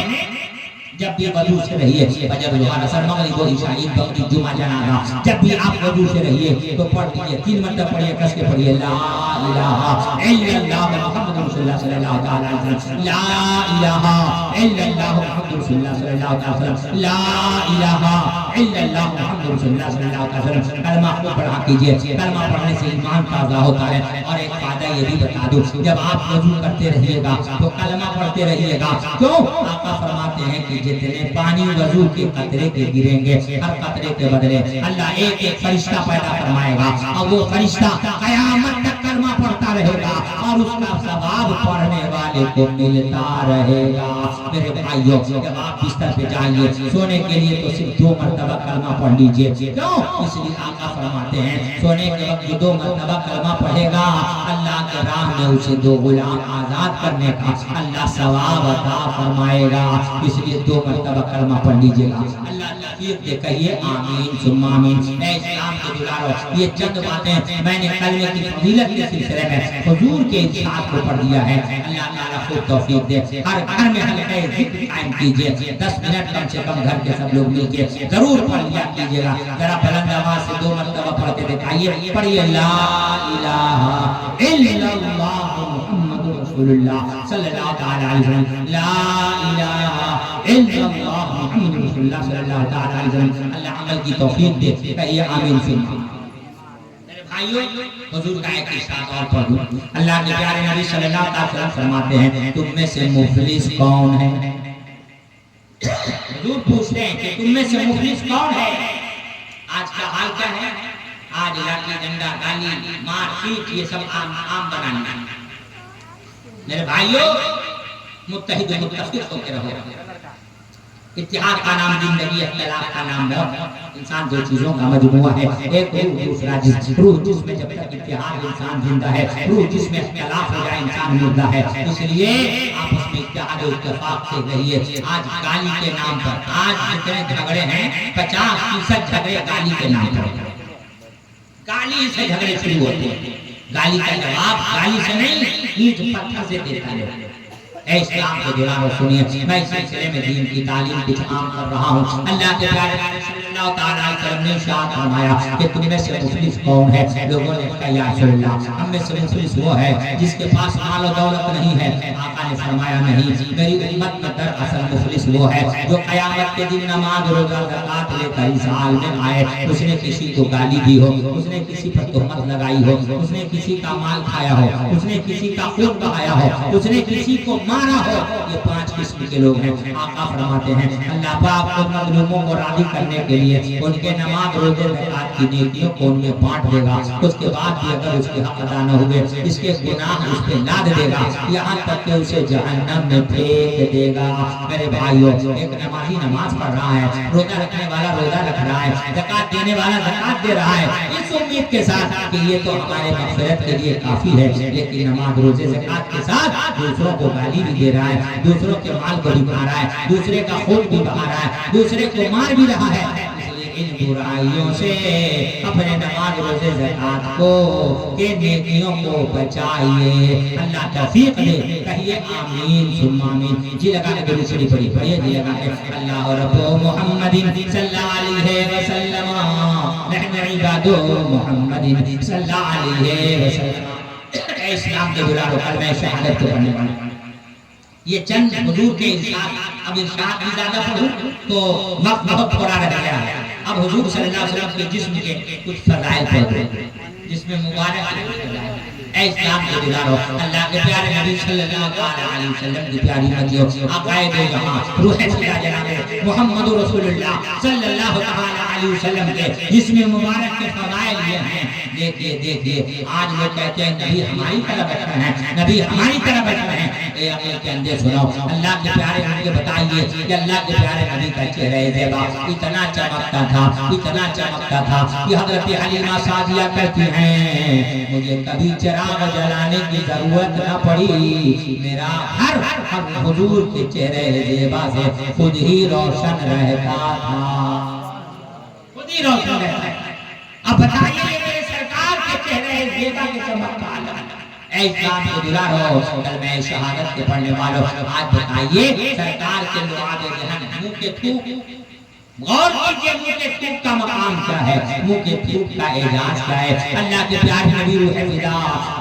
جب بھی وضو سے رہیے، فجر ظہر اثر مغرب و عشاء عید بقرعید جمعہ جنازہ، جب بھی آپ وضو سے رہیے تو پڑھ لیجیے، 3 مرتبہ پڑھیے، کس کے پڑھیے، لا الہ الا اللہ محمد رسول اللہ صلی اللہ تعالی علیہ وسلم، لا الہ الا اللہ محمد رسول اللہ صلی اللہ تعالی علیہ وسلم، لا الہ الا اللہ محمد رسول اللہ صلی اللہ تعالی علیہ وسلم۔ کلمہ کو پڑھا کیجیے، کلمہ پڑھنے سے ایمان تازہ ہوتا ہے۔ اور ایک فائدہ یہ بھی بتا دوں، جب آپ وضو کرتے رہیے گا تو کلمہ پڑھتے رہیے گا، کیوں؟ آقا فرماتے ہیں کہ جتنے پانی وضو کے قطرے کے گریں گے، ہر قطرے کے بدلے اللہ ایک ایک فرشتہ پیدا فرمائے گا، اور وہ فرشتہ قیامت تک کلمہ پڑھتا رہے گا، اور اس کا ثواب پڑھنے والے کو ملتا رہے گا۔ میرے بھائیو، جب آپ بستر پہ جائیے سونے کے لیے تو صرف 2 مرتبہ کلمہ پڑھ لیجئے، کیوں؟ اس لیے آقا فرماتے ہیں سونے کے وقت جو 2 مرتبہ کلمہ پڑھے گا، اللہ کے راہ میں اسے 2 غلام آزاد کرنے کا اللہ ثواب عطا فرمائے گا۔ اس لیے 2 مرتبہ کلمہ پڑھ لیجئے گا۔ اللہ توفیق دے، کہیے آمین ثم آمین۔ اے اسلام کے دلارو، یہ چند باتیں میں نے کلمے کی فضیلت کے سلسلے میں حضور کے ارشاد کو پڑھ دیا ہے۔ اللہ تعالیٰ خوب توفیق دے، ہر گھر میں حلقہ ذکر قائم کیجئے، 10 منٹ کم سے کم گھر کے سب لوگ مل کے ضرور پڑھ لیا کیجئے گا۔ ذرا بلند آواز سے 2 مرتبہ پڑھ کے دکھائیے، پڑھیے لا الہ الا اللہ محمد رسول اللہ صلی اللہ تعالی علیہ وسلم، لا الہ الا اللہ محمد رسول اللہ صلی اللہ تعالی علیہ وسلم۔ اللہ عمل کی توفیق دے، کہیے آمین ثم آمین۔ میرے بھائیو، حضور کا ایک ارشاد اور پڑھوں، اللہ کے پیارے نبی صلی اللہ تعالی وسلم فرماتے ہیں تم میں سے مفلس کون ہے؟ حضور پوچھتے ہیں کہ تم میں سے مفلس کون ہے؟ آج کا حال کیا ہے؟ آج لاٹھی ڈنڈا گالی مار پیٹ یہ سب عام بنانا۔ میرے بھائیو، متحد و متفق ہو کے رہو۔ اتحاد کا نام زندگی، اختلاف کا نام موت۔ انسان 2 چیزوں کا مجموعہ ہے، ایک روح، دوسرا جسم۔ روح جس میں جب تک اتحاد انسان زندہ ہے، روح جس میں اختلاف ہو جائے انسان مردہ ہے۔ اس لیے آپس میں اتحاد و اتفاق سے رہیے۔ آج گالی کے نام پر آج جتنے جھگڑے ہیں 50% جھگڑے گالی کے نام پر، گالی سے جھگڑے شروع ہوتے ہیں۔ گالی کا جواب گالی سے نہیں، اینٹ پتھر سے دیتا ہے۔ اے اسلام کے دلانوں سنیے، میں اس سلسلے میں دین کی تعلیم کچھ عام کر رہا ہوں۔ اللہ کے پیارے صلی اللہ تعالیٰ علیہ وسلم نے ارشاد فرمایا کہ تم میں سے مفلس کون ہے؟ لوگوں نے کہا یا رسول اللہ، ہم میں سے مفلس وہ ہے جس کے پاس مال و دولت نہیں ہے۔ آقا نے فرمایا نہیں، میری امت میں دراصل مفلس وہ ہے جو قیامت کے دن نماز روزہ زکات لے کر اس حال میں آئے، اس نے کسی کو گالی دی ہو، اس نے کسی پر تہمت لگائی ہو، اس نے کسی کا مال کھایا ہو، اس نے کسی کا خون بہایا ہو، اس نے کسی کو مارا ہو۔ یہ 5 قسم کے لوگ ہیں۔ آقا فرماتے ہیں اللہ پاک ان مظلوموں کو راضی کرنے کے لیے ان کے نماز روزے زکات کی نیکیوں کو ان میں بانٹ دے گا، اس کے بعد بھی اگر اس کے حق ادا نہ ہوئے اس کے گناہ اس پہ لاد دے گا، یہاں تک کہ اسے جہنم میں پھینک دے گا۔ میرے بھائیو، ایک نمازی نماز پڑھ رہا ہے، روزہ رکھنے والا روزہ رکھ رہا ہے، زکات دینے والا زکات دے رہا ہے، اس امید کے ساتھ کہ یہ تو ہمارے مغفرت کے لیے کافی ہے، لیکن نماز روزے زکات کے ساتھ دوسروں کو گالی بھی دے رہا ہے، دوسروں کے مال کو بھی کھا رہا ہے، دوسرے کا خون بھی بہا رہا ہے، دوسرے کو مار بھی رہا ہے۔ ان برائیوں سے اپنے نماز روزے زکات کو کے نیکیوں کو بچائیے۔ اللہ توفیق دے، کہیے آمین ثم آمین۔ جی لگا کے درود شریف پڑھیے، جی لگا کے اللہ رب محمد صلی اللہ علیہ وسلم نحن عباد محمد صلی اللہ علیہ وسلم۔ اے اسلام کے دلالو، کلمہ شہادت کو پڑھنے والے، یہ چند حضور کے ارشاد، اب ارشاد بھی زیادہ پڑھوں تو وقت بہت تھوڑا رہ گیا ہے۔ اب حضور صلی اللہ علیہ وسلم کے جسم کے کچھ فضائل پڑھتے ہیں، جس میں مبارک اے اسلام کے دلالو، اللہ کے پیارے نبی صلی اللہ علیہ وسلم کی پیاری مدیوں، عقائد جہاں روح خدا جناب محمد رسول اللہ صلی اللہ علیہ وسلم کے جسم مبارک کے فضائل یہ ہیں۔ دیکھیے دیکھیے، آج لوگ کہتے ہیں نبی ہماری طرح بچپن ہے، نبی ہماری طرح بچپن ہے۔ اے عقل کے اندے سنو، اللہ کے پیارے نبی کو بتائیے کہ اللہ کے پیارے نبی کا چہرہ زیبا اتنا چمکتا تھا، اتنا چمکتا تھا کہ حضرت حلیمہ سعدیہ کہتی ہیں مجھے کبھی چراغ جلانے کی ضرورت نہ پڑی، میرا ہر حضور کے چہرے زیبا سے خود ہی روشن رہتا تھا، خود ہی روشن رہتا ہے۔ اب بتائیے میرے سرکار کے چہرے زیبا کے چمک کا عالم، اے اسلام کے دلارو، کلمہ شہادت کے پڑھنے والوں، آج بتائیے سرکار کے لعاب ذہن، منہ کے تھوک، غور کیجئے منہ کے تھوک کا مقام کیا ہے، منہ کے تھوک کا اعجاز کیا ہے۔ اللہ کے پیارے نبی روح خدا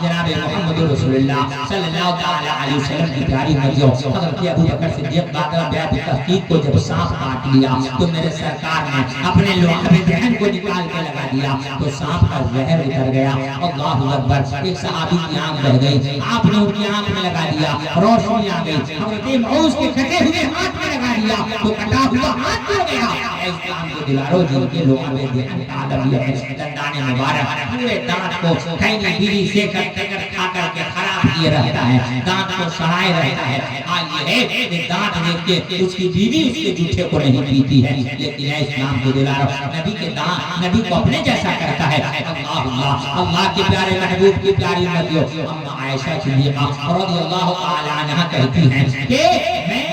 جناب محمد رسول اللہ صلی اللہ علیہ وسلم کی پیاری مدیوں، حضرت ابو بکر صدیق بعد بیعت تحقیق کو جب سانپ کاٹ لیا تو میرے سرکار نے اپنے لعاب ذہن کو نکال کے لگا دیا تو سانپ کا زہر اتر گیا۔ اللہ اکبر، ایک صحابی کی آنکھ بہ گئی، آپ نے ان کی آنکھ میں لگا دیا، روشنی آ گئی، حضرت معوذ کے کٹے ہوئے ہاتھ میں لگا دیا تو کٹا ہوا ہاتھ ٹوٹ گیا۔ اسلام کے دلارو، جن کے لعاب ذہن کا عالم یہ ہے، دندان مبارک پورے دانت کو کھینی بیڑی سے کر کھا کر کے خراب کیے رہتا ہے، دانت کو سڑائے رہتا ہے۔ حال یہ ہے کہ دانت دیکھ کے اس کی بیوی اس کے جوٹھے کو نہیں پیتی ہے، لیکن اے اسلام کے دلارو، نبی کے دانت نبی کو اپنے جیسا کرتا ہے۔ اللہ اللہ، اللہ کے پیارے محبوب کی پیاری مدیوں، اما عائشہ صدیقہ رضی اللہ تعالی عنہا کہتی ہیں کہ میں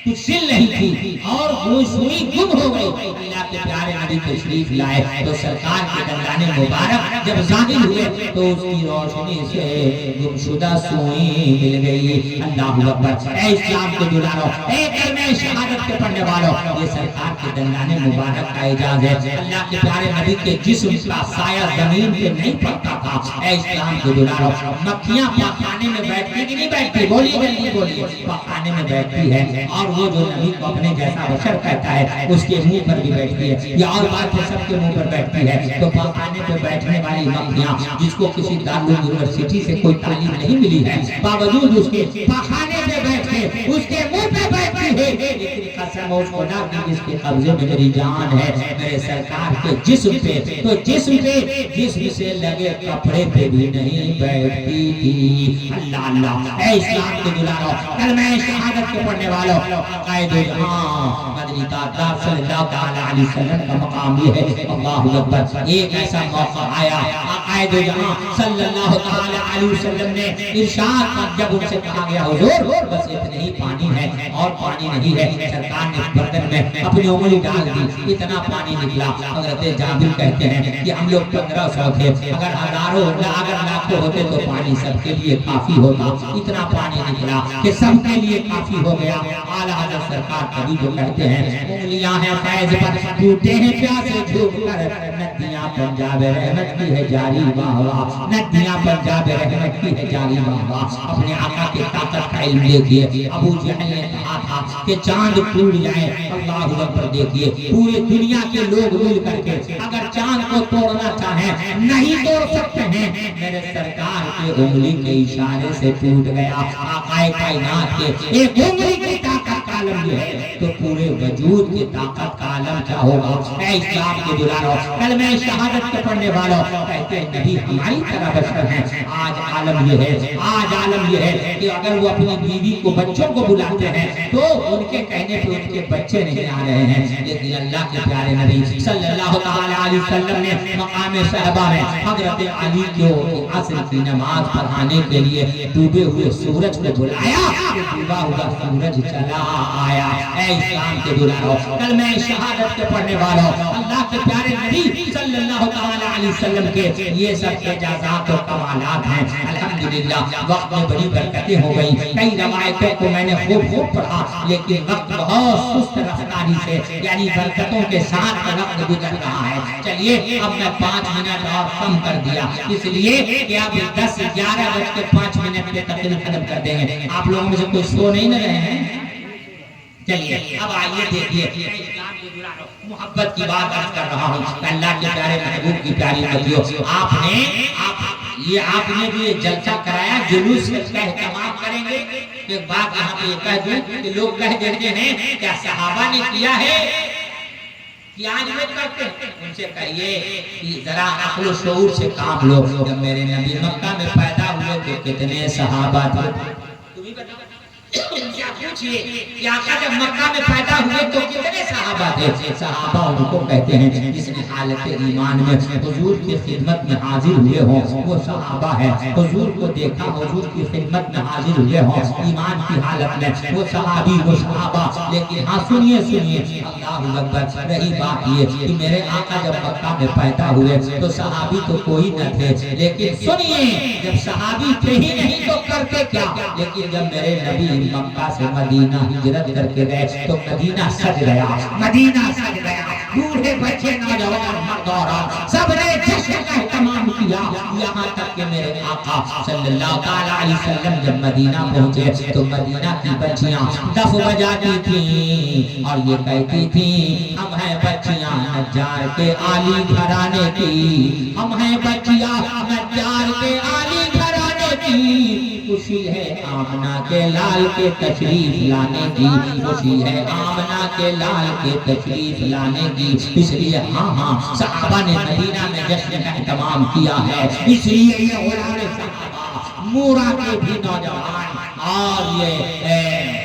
کچھ سل نہیں تھی اور وہ سوئی گم ہو گئی، اللہ کے پیارے نبی تشریف لائے تو سرکار کے دندان مبارک جب ظاہر ہوئے تو اس کی روشنی سے گمشدہ سوئی مل گئی۔ اللہ اکبر، اے اسلام کے دلارو، اے کلمہ شہادت کے پڑھنے والوں، یہ سرکار کے دندان مبارک کا اعجاز ہے۔ اللہ کے پیارے نبی کے جسم کا سایہ زمین پہ نہیں پڑتا تھا۔ اے اسلام کے دلارو، مکھیاں پاخانے میں بیٹھتی کہ نہیں بیٹھتی؟ بولیے جلدی بولیے، پاخانے میں بیٹھتی ہے اور وہ جو نبی کو اپنے جیسا بشر کہتا ہے اس کے منہ پر بھی بیٹھتی ہے، یا اور بات ہے سب کے منہ پر بیٹھتی ہے۔ تو پاخانے پہ بیٹھنے والی مکھیاں جس کو کسی دارالعلوم یونیورسٹی سے کوئی تعلیم نہیں ملی ہے، باوجود اس کے پاخانے پہ بیٹھ کے اس کے منہ پہ بیٹھتی ہے، لیکن قسم اس خدا کی جس کے قبضے میں میری جان ہے، میرے سرکار کے جسم پہ تو جسم پہ جسم سے لگے کپڑے پہ بھی نہیں بیٹھتی تھی۔ اللہ اللہ، اے اسلام کے دلارو، کلمہ شہادت کے پڑھنے والوں، عقائد جہاں مدنی تاجدار صلی اللہ علیہ وسلم کا مقام یہ ہے۔ اللہ اکبر، ایک ایسا موقع آیا، عقائد جہاں صلی اللہ علیہ وسلم نے ارشاد جب ان سے کہا گیا حضور بس اتنے ہی پانی ہے اور پانی پانی نہیں ہے. سرکار نے برتن میں اپنی انگلی ڈال دی, اتنا پانی نکلا. حضرت جابر کہتے ہیں کہ ہم لوگ 1500 تھے, اگر ہزاروں اگر لاکھوں ہوتے تو پانی سب کے لیے کافی ہوتا. اتنا پانی نکلا کہ سب کے لیے کافی ہو گیا. اعلیٰ حضرت سرکار کبھی جو کہتے ہیں انگلیاں ہیں فیض پر, ٹوٹے ہیں پیاسے جھوم کر, ندیاں پنجاب رحمت کی ہے جاری واہ واہ, ندیاں پنجاب رحمت کی ہے جاری واہ واہ. اپنے آقا کی طاقت کا علم دیکھیے. ابو جہل نے کہا تھا کہ چاند ٹوٹ جائے, اللہ اکبر دیکھیے پوری دنیا کے لوگ مل کر کے اگر چاند کو توڑنا چاہیں نہیں توڑ سکتے ہیں. میرے سرکار کے انگلی کے اشارے سے ٹوٹ گیا. آقا کائنات کے ایک انگلی کی طاقت کا عالم یہ ہے تو پورے وجود کی طاقت کا عالم کیا ہوگا. اے اسلام کے دلاروں, کلمہ شہادت کے پڑھنے والوں, کہتے ہیں نبی ہماری طرح بشر ہیں. آج عالم یہ ہے, آج عالم یہ ہے کہ اگر وہ اپنی بیوی کو بچوں کو بلاتے ہیں تو ان کے کہنے پہ ان کے بچے نہیں آ رہے ہیں. لیکن اللہ کے پیارے نبی صلی اللہ تعالی علیہ وسلم نے مقام صحابہ میں حضرت علی کو عصر کی نماز پڑھانے کے لیے ڈوبے ہوئے سورج کو بلایا. ڈوبا ہوا سورج چلا آیا. اے اسلام کے دلاروں, کلمہ شہادت کے پڑھنے والوں, اللہ کے پیارے نبی صلی اللہ تعالی علیہ وسلم کے یہ سب اعجازات اور کمالات ہیں. الحمدللہ وقت میں بڑی برکتیں ہو گئی. کئی روایتوں کو میں نے خوب پڑھا, لیکن وقت بہت سست رفتاری سے یعنی برکتوں کے ساتھ وقت گزر رہا ہے. چلیے اب میں 5 منٹ اور کم کر دیا, اس لیے کہ اب 10:11:05 پہ تقریر ختم کر دیں گے. آپ لوگوں میں سے کوئی سو نہیں نہ رہے ہیں. چلیے اب آئیے دیکھیے, اسلام کے دلاروں محبت کی بات عرض کر رہا ہوں. اللہ کے پیارے محبوب کی پیاری بچیوں, آپ نے جو یہ جلسہ کرایا جلوس کا اہتمام کریں گے. ایک بات یہاں پہ یہ کہہ دوں کہ لوگ کہہ دیتے ہیں کیا صحابہ نے کیا ہے کہ آج وہ کرتے ہیں. ان سے کہیے کہ ذرا عقل و شعور سے کام لو. جب میرے نبی مکہ میں پیدا ہوئے تو کتنے صحابہ تھے تمہیں بتاؤ. ان سے پوچھئے کہ آقا جب مکہ میں پیدا ہوئے تو کتنے صحابہ تھے. صحابہ ان کو کہتے ہیں جس نے حالت ایمان میں حضور کی خدمت میں حاضر ہوئے ہوں وہ صحابہ ہے. حضور کو دیکھا, حضور کی خدمت میں حاضر ہوئے ہوں ایمان کی حالت میں, وہ صحابی وہ صحابہ. لیکن ہاں سنیے اللہ اکبر, رہی بات یہ کہ میرے آقا جب مکہ میں پیدا ہوئے تو صحابی تو کوئی نہ تھے. لیکن سنیے جب صحابی تھے ہی نہیں تو کرتے کیا. لیکن جب میرے نبی مکہ سے مدینہ ہجرت کر کے گئے تو مدینہ سج گیا, مدینہ سج گیا. بوڑھے بچے نوجوان مرد عورت سب نے جشن کا اہتمام کیا. یہاں تک کہ میرے آقا صلی اللہ تعالی علیہ وسلم جب مدینہ پہنچے تو مدینہ کی بچیاں دف بجاتی تھیں اور یہ کہتی تھیں ہم ہیں بچیاں نجار کے عالی گھرانے کی, ہم ہیں بچیاں نجار کے عالی گھرانے کی. خوشی ہے آمنہ کے لال کے تشریف لانے کی, خوشی ہے آمنہ کے لال کے تشریف لانے کی. اس لیے ہاں صحابہ نے مدینہ میں جشن کا اہتمام کیا ہے. اس لیے یہ غلام صحابہ مورا کے بھی نوجوان اور یہ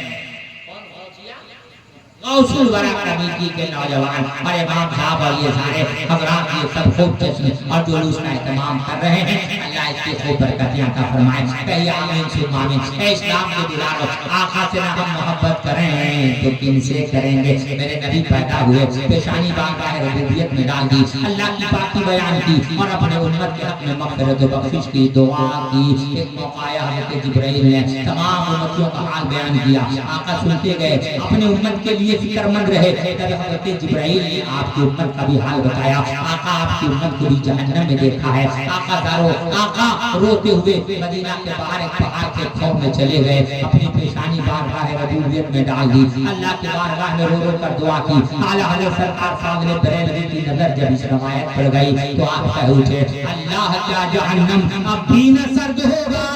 غوث الورا کمیٹی کے نوجوان اور امام صاحب اور یہ سارے حضرات یہ سب خوب جشن اور جلوس کا اہتمام کر رہے ہیں. اللہ اس کی خوب برکتیں عطا فرمائے. کہیے آمین ثم آمین. اے اسلام کے دلاروں, آقا سے نہ ہم محبت کریں تو کن سے کریں گے. میرے نبی پیدا ہوئے, پیشانی بارگاہ ربوبیت میں ڈال دی, اللہ کی باتیں بیان کی اور اپنے امت کے حق میں مغفرت و بخشش کی دعا کی. ایک موقع آیا حضرت جبرائیل نے تمام امتیوں کا حال بیان کیا. آقا سنتے گئے, اپنے امت کے لیے فکر مند رہے. تب حضرت جبرائیل نے آپ کی امت کا بھی حال بتایا. آقا آپ کی امت کو بھی جہنم میں دیکھا ہے. آقا روتے ہوئے مدینہ کے باہر ایک پہاڑ کے کھو میں چلے گئے, اپنی پیشانی بارگاہ ربوبیت میں ڈال دی, اللہ کی بارگاہ میں رو کر دعا کی. اعلیٰ حضرت سرکار فاضل بریلوی کی نظر جب اس روایت پر گئی تو آپ کہہ اٹھے اللہ کیا جہنم اب بھی نہ سرد ہوگا.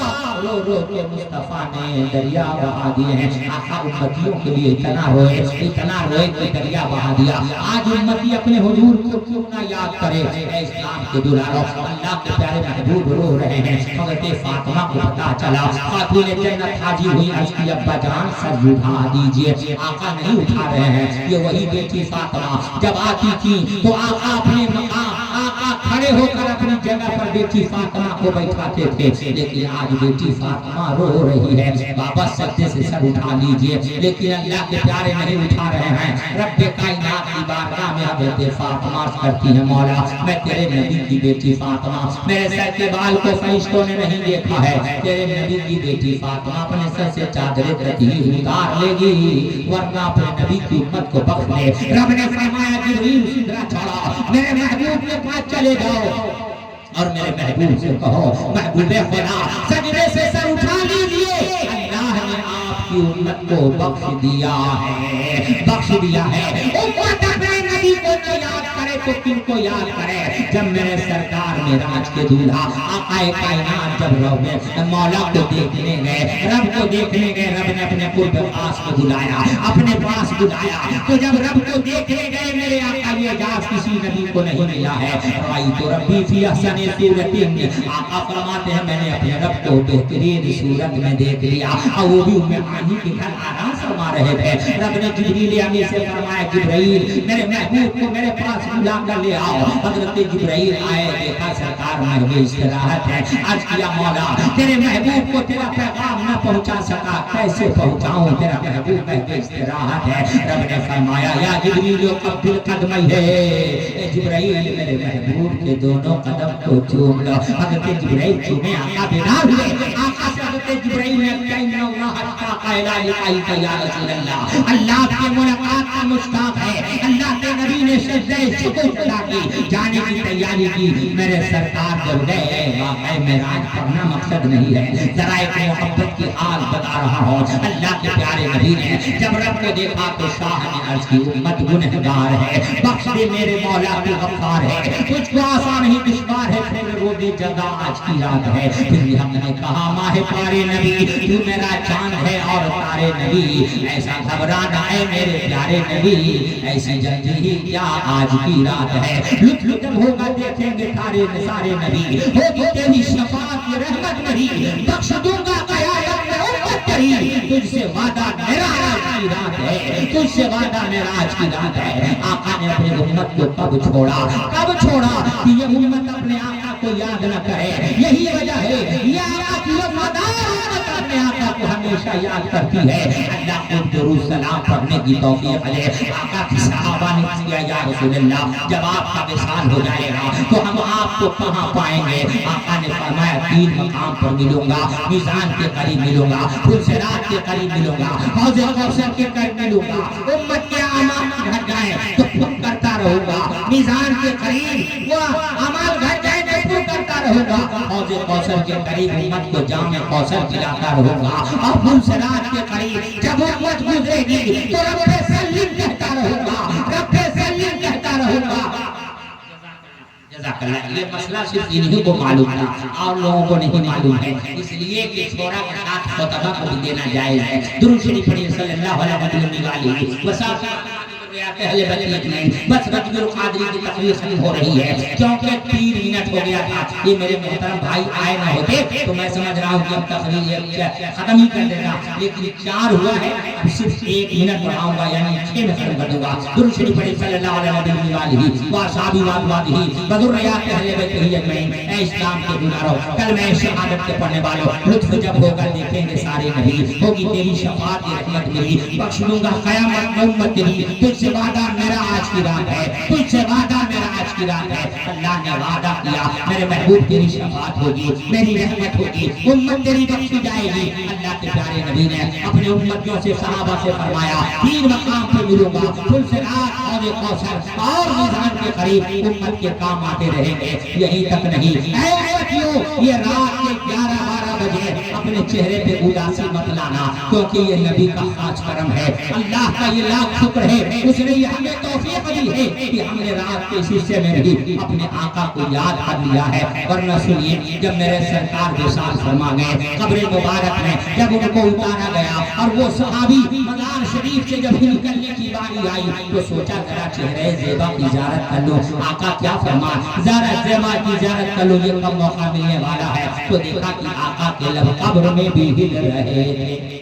رو رو کے مصطفیٰ نے دریا بہا دیے ہیں. آقا امتیوں کے لیے اتنا روئے کہ دریا بہا دیا. آج امتی اپنے حضور کو کیوں نہ یاد کرے. اے اسلام کے دلاروں, اللہ کے پیارے محبوب رو رہے ہیں. حضرت فاطمہ کو پتا چلا, خاتون جنت حاضر ہوئی, عرض کی ابا جان سر اٹھا دیجئے. آقا نہیں اٹھا رہے ہیں. یہ وہی بیٹی فاطمہ جب آتی تھی تو آقا اپنے مقام, آقا کھڑے ہو کر اپنی جگہ پر بیٹی فاطمہ کو بیٹھاتے تھے، لیکن آج بیٹی فاطمہ رو رہی ہے، بابا سجدے سے سر اٹھا لیجئے، لیکن اللہ کے پیارے نہیں اٹھا رہے ہیں۔ رب کائنات کی بارگاہ میں حضرت فاطمہ کرتی ہے، مولا میں تیرے نبی کی بیٹی فاطمہ، میرے سر کے بال کو فرشتوں نے نہیں دیکھا ہے، تیرے نبی کی بیٹی فاطمہ اپنے سر سے چادر تکی اتار لے گی، ورنہ اپنے نبی کی امت کو بخش دے۔ رب نے فرمایا جبریل سدرا چھوڑا، میرے محبوب کے پاس چلے جاؤ اور میرے محبوب سے کہو محبوب خدا سجدے سے سر اٹھا لیجئے، اللہ نے آپ کی امت کو بخش دیا ہے، بخش دیا ہے۔ امت اپنے نبی کو نہ یاد کرے تو کن کو یاد کرے؟ جب میرے سرکار معراج کے دولہا آقا کائنات جب رب مولا کو دیکھنے گئے، رب کو دیکھنے گئے، رب نے اپنے قرب پاس کو بلایا، اپنے پاس بلایا، تو جب رب کو دیکھنے گئے میرے آقا یہ اعجاز کسی نبی کو نہیں ملا ہے۔ رأیت ربی فی احسن صورت، آقا فرماتے ہیں میں نے اپنے رب کو بہترین صورت میں دیکھ لیا، اور وہ بھی ہانی کے گھر آرام فرما رہے تھے۔ رب نے جبریل امین سے فرمایا جبرائیل میرے محبوب کو میرے پاس بلا کر لے آؤ۔ حضرت جبرائیل آئے، دیکھا سرکار محبوب استراحت ہے، عرض کیا مولا تیرے محبوب کو تیرا پیغام نہ پہنچا سکا، کیسے پہنچاؤں، تیرا محبوب محبوب استراحت ہے۔ رب نے فرمایا یا جبریل قبل قدمی ہے، جبرائیل میرے محبوب کے دونوں قدم کو چوم لو۔ حضرت جبرائیل چومے، آقا بیدار ہوئے، آقا سے حضرت جبرائیل نے کہا اللہ اشتاق الی لقائک یا رسول اللہ، اللہ کی ملاقات کا مشتاق ہے۔ اللہ کے نبی نے سجدہ شکر ادا کی، جانے کی تیاری کی۔ میرے سرکار جب گئے، واقعہ معراج پڑھنا مقصد نہیں ہے، ذرا ایک محبت کی حال بتا رہا ہوں۔ اللہ کے پیارے نبی نے جب رب کو دیکھا تو شاہ نے عرض کی امت گنہگار ہے، بخش دے میرے مولا تو غفار ہے، کچھ کو آسان ہی دشوار ہے، پھر رو دے جگہ آج کی رات ہے۔ پھر ہم نے کہا ماہ پارے نبی تو میرا چاند ہے اور تارے نبی، ایسا گھبرانا ہے میرے پیارے نبی، ایسی جلدی ہی کیا آج کی رات ہے، لطف جب ہوگا دیکھیں گے سارے نبی، ہوگی تیری شفاعت کی رحمت نہیں، بخش دوں گا قیامت میں امت تیری، تجھ سے وعدہ میرا آج کی رات ہے، تجھ سے وعدہ میرا آج کی رات ہے۔ آقا نے اپنی امت کو کب چھوڑا کہ یہ امت اپنے آقا کو یاد نہ کرے، یہی وجہ ہے یہ آقا کی وفادار امت اپنے آقا کو ہمیشہ یاد کرتی ہے۔ اللہ کو درود سلام پڑھنے کی توفیق دے۔ آقا کی صحابہ نے کہا یا رسول اللہ جب آپ کا وصال ہو جائے گا تو ہم آپ کو کہاں پائیں گے؟ آقا نے فرمایا 3 مقام پر ملوں گا، میزان کے قریب ملوں گا، پھر صراط کے قریب ملوں گا، حوض کوثر کے قریب ملوں گا، امت کے اعمال گھٹ جائیں تو پھر کرتا رہوں گا، میزان کے قریب وہ اعمال گھٹ جائیں تو پھر کرتا رہوں گا، حوض کوثر کے قریب امت کو جام کوثر پلاتا رہوں گا، اور پھر صراط کے قریب جب امت گزرے گی تو رب سلیم کہتا رہوں گا، رب سلیم کہتا رہوں گا۔ جزاک اللہ۔ یہ مسئلہ صرف انہیں کو معلوم تھا اور لوگوں کو نہیں معلوم ہے، اس لیے کہ چھوڑا کے ساتھ خطبہ کو بھی دینا جائز ہے۔ درود شریف پڑھیے صلی اللہ علیہ وسلم۔ اہل بیت میں بس رجب القادری کی تقریر ختم ہو رہی ہے، کیونکہ 3 منٹ ہو گیا تھا، یہ میرے محترم بھائی آئے نہ ہوتے تو میں سمجھ رہا ہوں کہ اب تقریر ختم ہی کر دیتا، لیکن 4 ہوا ہے، اب صرف 1 منٹ بڑھاؤں گا، یعنی 6 میں ختم کر دوں گا۔ درود شریف پڑھیے صلی اللہ علیہ وسلم واصحابہ وازواجہ بذریات اہل بیت اجمعین۔ اے اسلام کے دلارو، کلمہ شہادت کے پڑھنے والوں، لطف جب ہوگا دیکھیں گے سارے نبی، ہوگی تیری شفاعت کی رحمت میری، بخش دوں گا قیامت میں امت تیری، تجھ سے وعدہ میرا آج کی رات ہے، تجھ سے وعدہ میرا آج کی رات ہے۔ اللہ نے وعدہ کیا میرے محبوب تیری شفاعت ہوگی، میری رحمت ہوگی، امت تیری بخشی جائے گی۔ اللہ کے پیارے نبی نے اپنے امتیوں سے صحابہ سے فرمایا 3 مقام پہ ملوں گا، پھر سے رات اور کوثر اور میزان کے قریب امت کے کام آتے رہیں گے۔ یہیں تک نہیں اے امتیوں، یہ رات کے 11-12 بجے اپنے چہرے پہ اداسی مت لانا، کیونکہ یہ نبی کا خاص کرم ہے، اللہ کا یہ لاکھ شکر ہے، اس نے یہ ہمیں توفیق دی ہے کہ ہم نے رات کے اس حصے میں بھی اپنے آقا کو یاد کر لیا ہے۔ ورنہ سنیے جب میرے سرکار وصال فرما گئے قبر مبارک میں، جب ان کو اتارا گیا اور وہ صحابی مزار شریف سے جب نکلنے کی باری آئی تو سوچا ذرا چہرے زیبا کی زیارت کر لو، آقا کیا فرما ذرا زیبا کی زیارت کر لو، یہ کب موقع ملنے والا ہے۔ تو دیکھا کہ آقا کے لب قبر میں بھی ہل رہے تھے،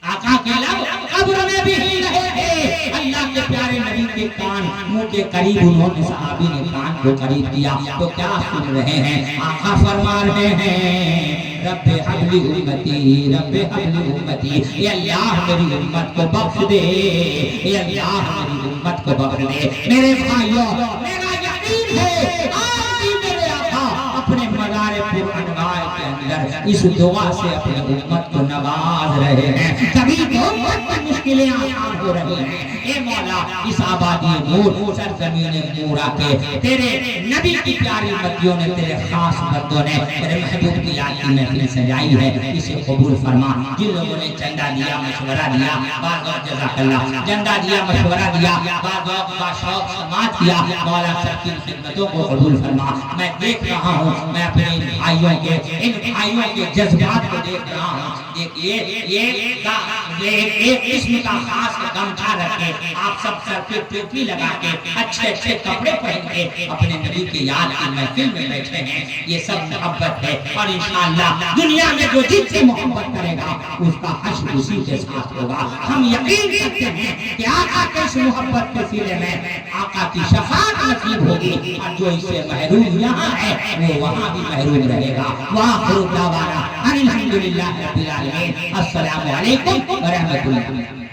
آقا کے لب قبر میں بھی ہل رہے تھے۔ اللہ کے پیارے نبی کے کان منہ کے قریب انہوں نے صحابی نے کان کو قریب کیا تو کیا سن رہے ہیں؟ آقا فرما رہے ہیں رب حبلی امتی رب حبلی امتی، اے اللہ میری امت کو بخش دے، اے اللہ میری امت کو بخش دے۔ میرے بھائیوں میرا یقین ہے آج بھی میرے آقا اپنے مزار پر انوار کے اندر اس دعا سے اپنے امت کو نواز رہے ہیں، کبھی تو امت کی مشکلیں آسان ہو رہی ہیں۔ اے مولا اس آبادی نور سرزمین مورا کے تیرے نبی کی پیاری امتیوں نے، تیرے خاص بندوں نے تیرے محبوب کی یاد کی محفل سجائی ہے، اسے قبول فرما۔ جن لوگوں نے چندہ دیا مشورہ دیا بعض وقت جزاک اللہ چندہ دیا مشورہ دیا بعض وقت باشوق سماعت کیا، مولا سب کی خدمتوں کو قبول فرما۔ میں دیکھ رہا ہوں، میں اپنے ان بھائیوں کے جذبات کو دیکھ رہا ہوں۔ دیکھیے ایک قسم کا خاص گمچھا رکھ کے آپ سب سر پہ ٹوپی لگا کے اچھے اچھے کپڑے پہن کے اپنے نبی کی یاد کی محفل میں بیٹھے ہیں، یہ سب محبت ہے۔ اور انشاءاللہ دنیا میں جو جس سے محبت کرے گا اس کا حشر اسی کے ساتھ ہوگا۔ ہم یقین کرتے ہیں کہ آقا کے اس محبت کے سلے میں آقا کی شفاعت نصیب ہوگی، اور جو اس سے محروم یہاں ہے وہ وہاں بھی محروم رہے گا۔ وآخر دعوانا الحمدللہ رب العالمین، السلام علیکم ورحمۃ اللہ۔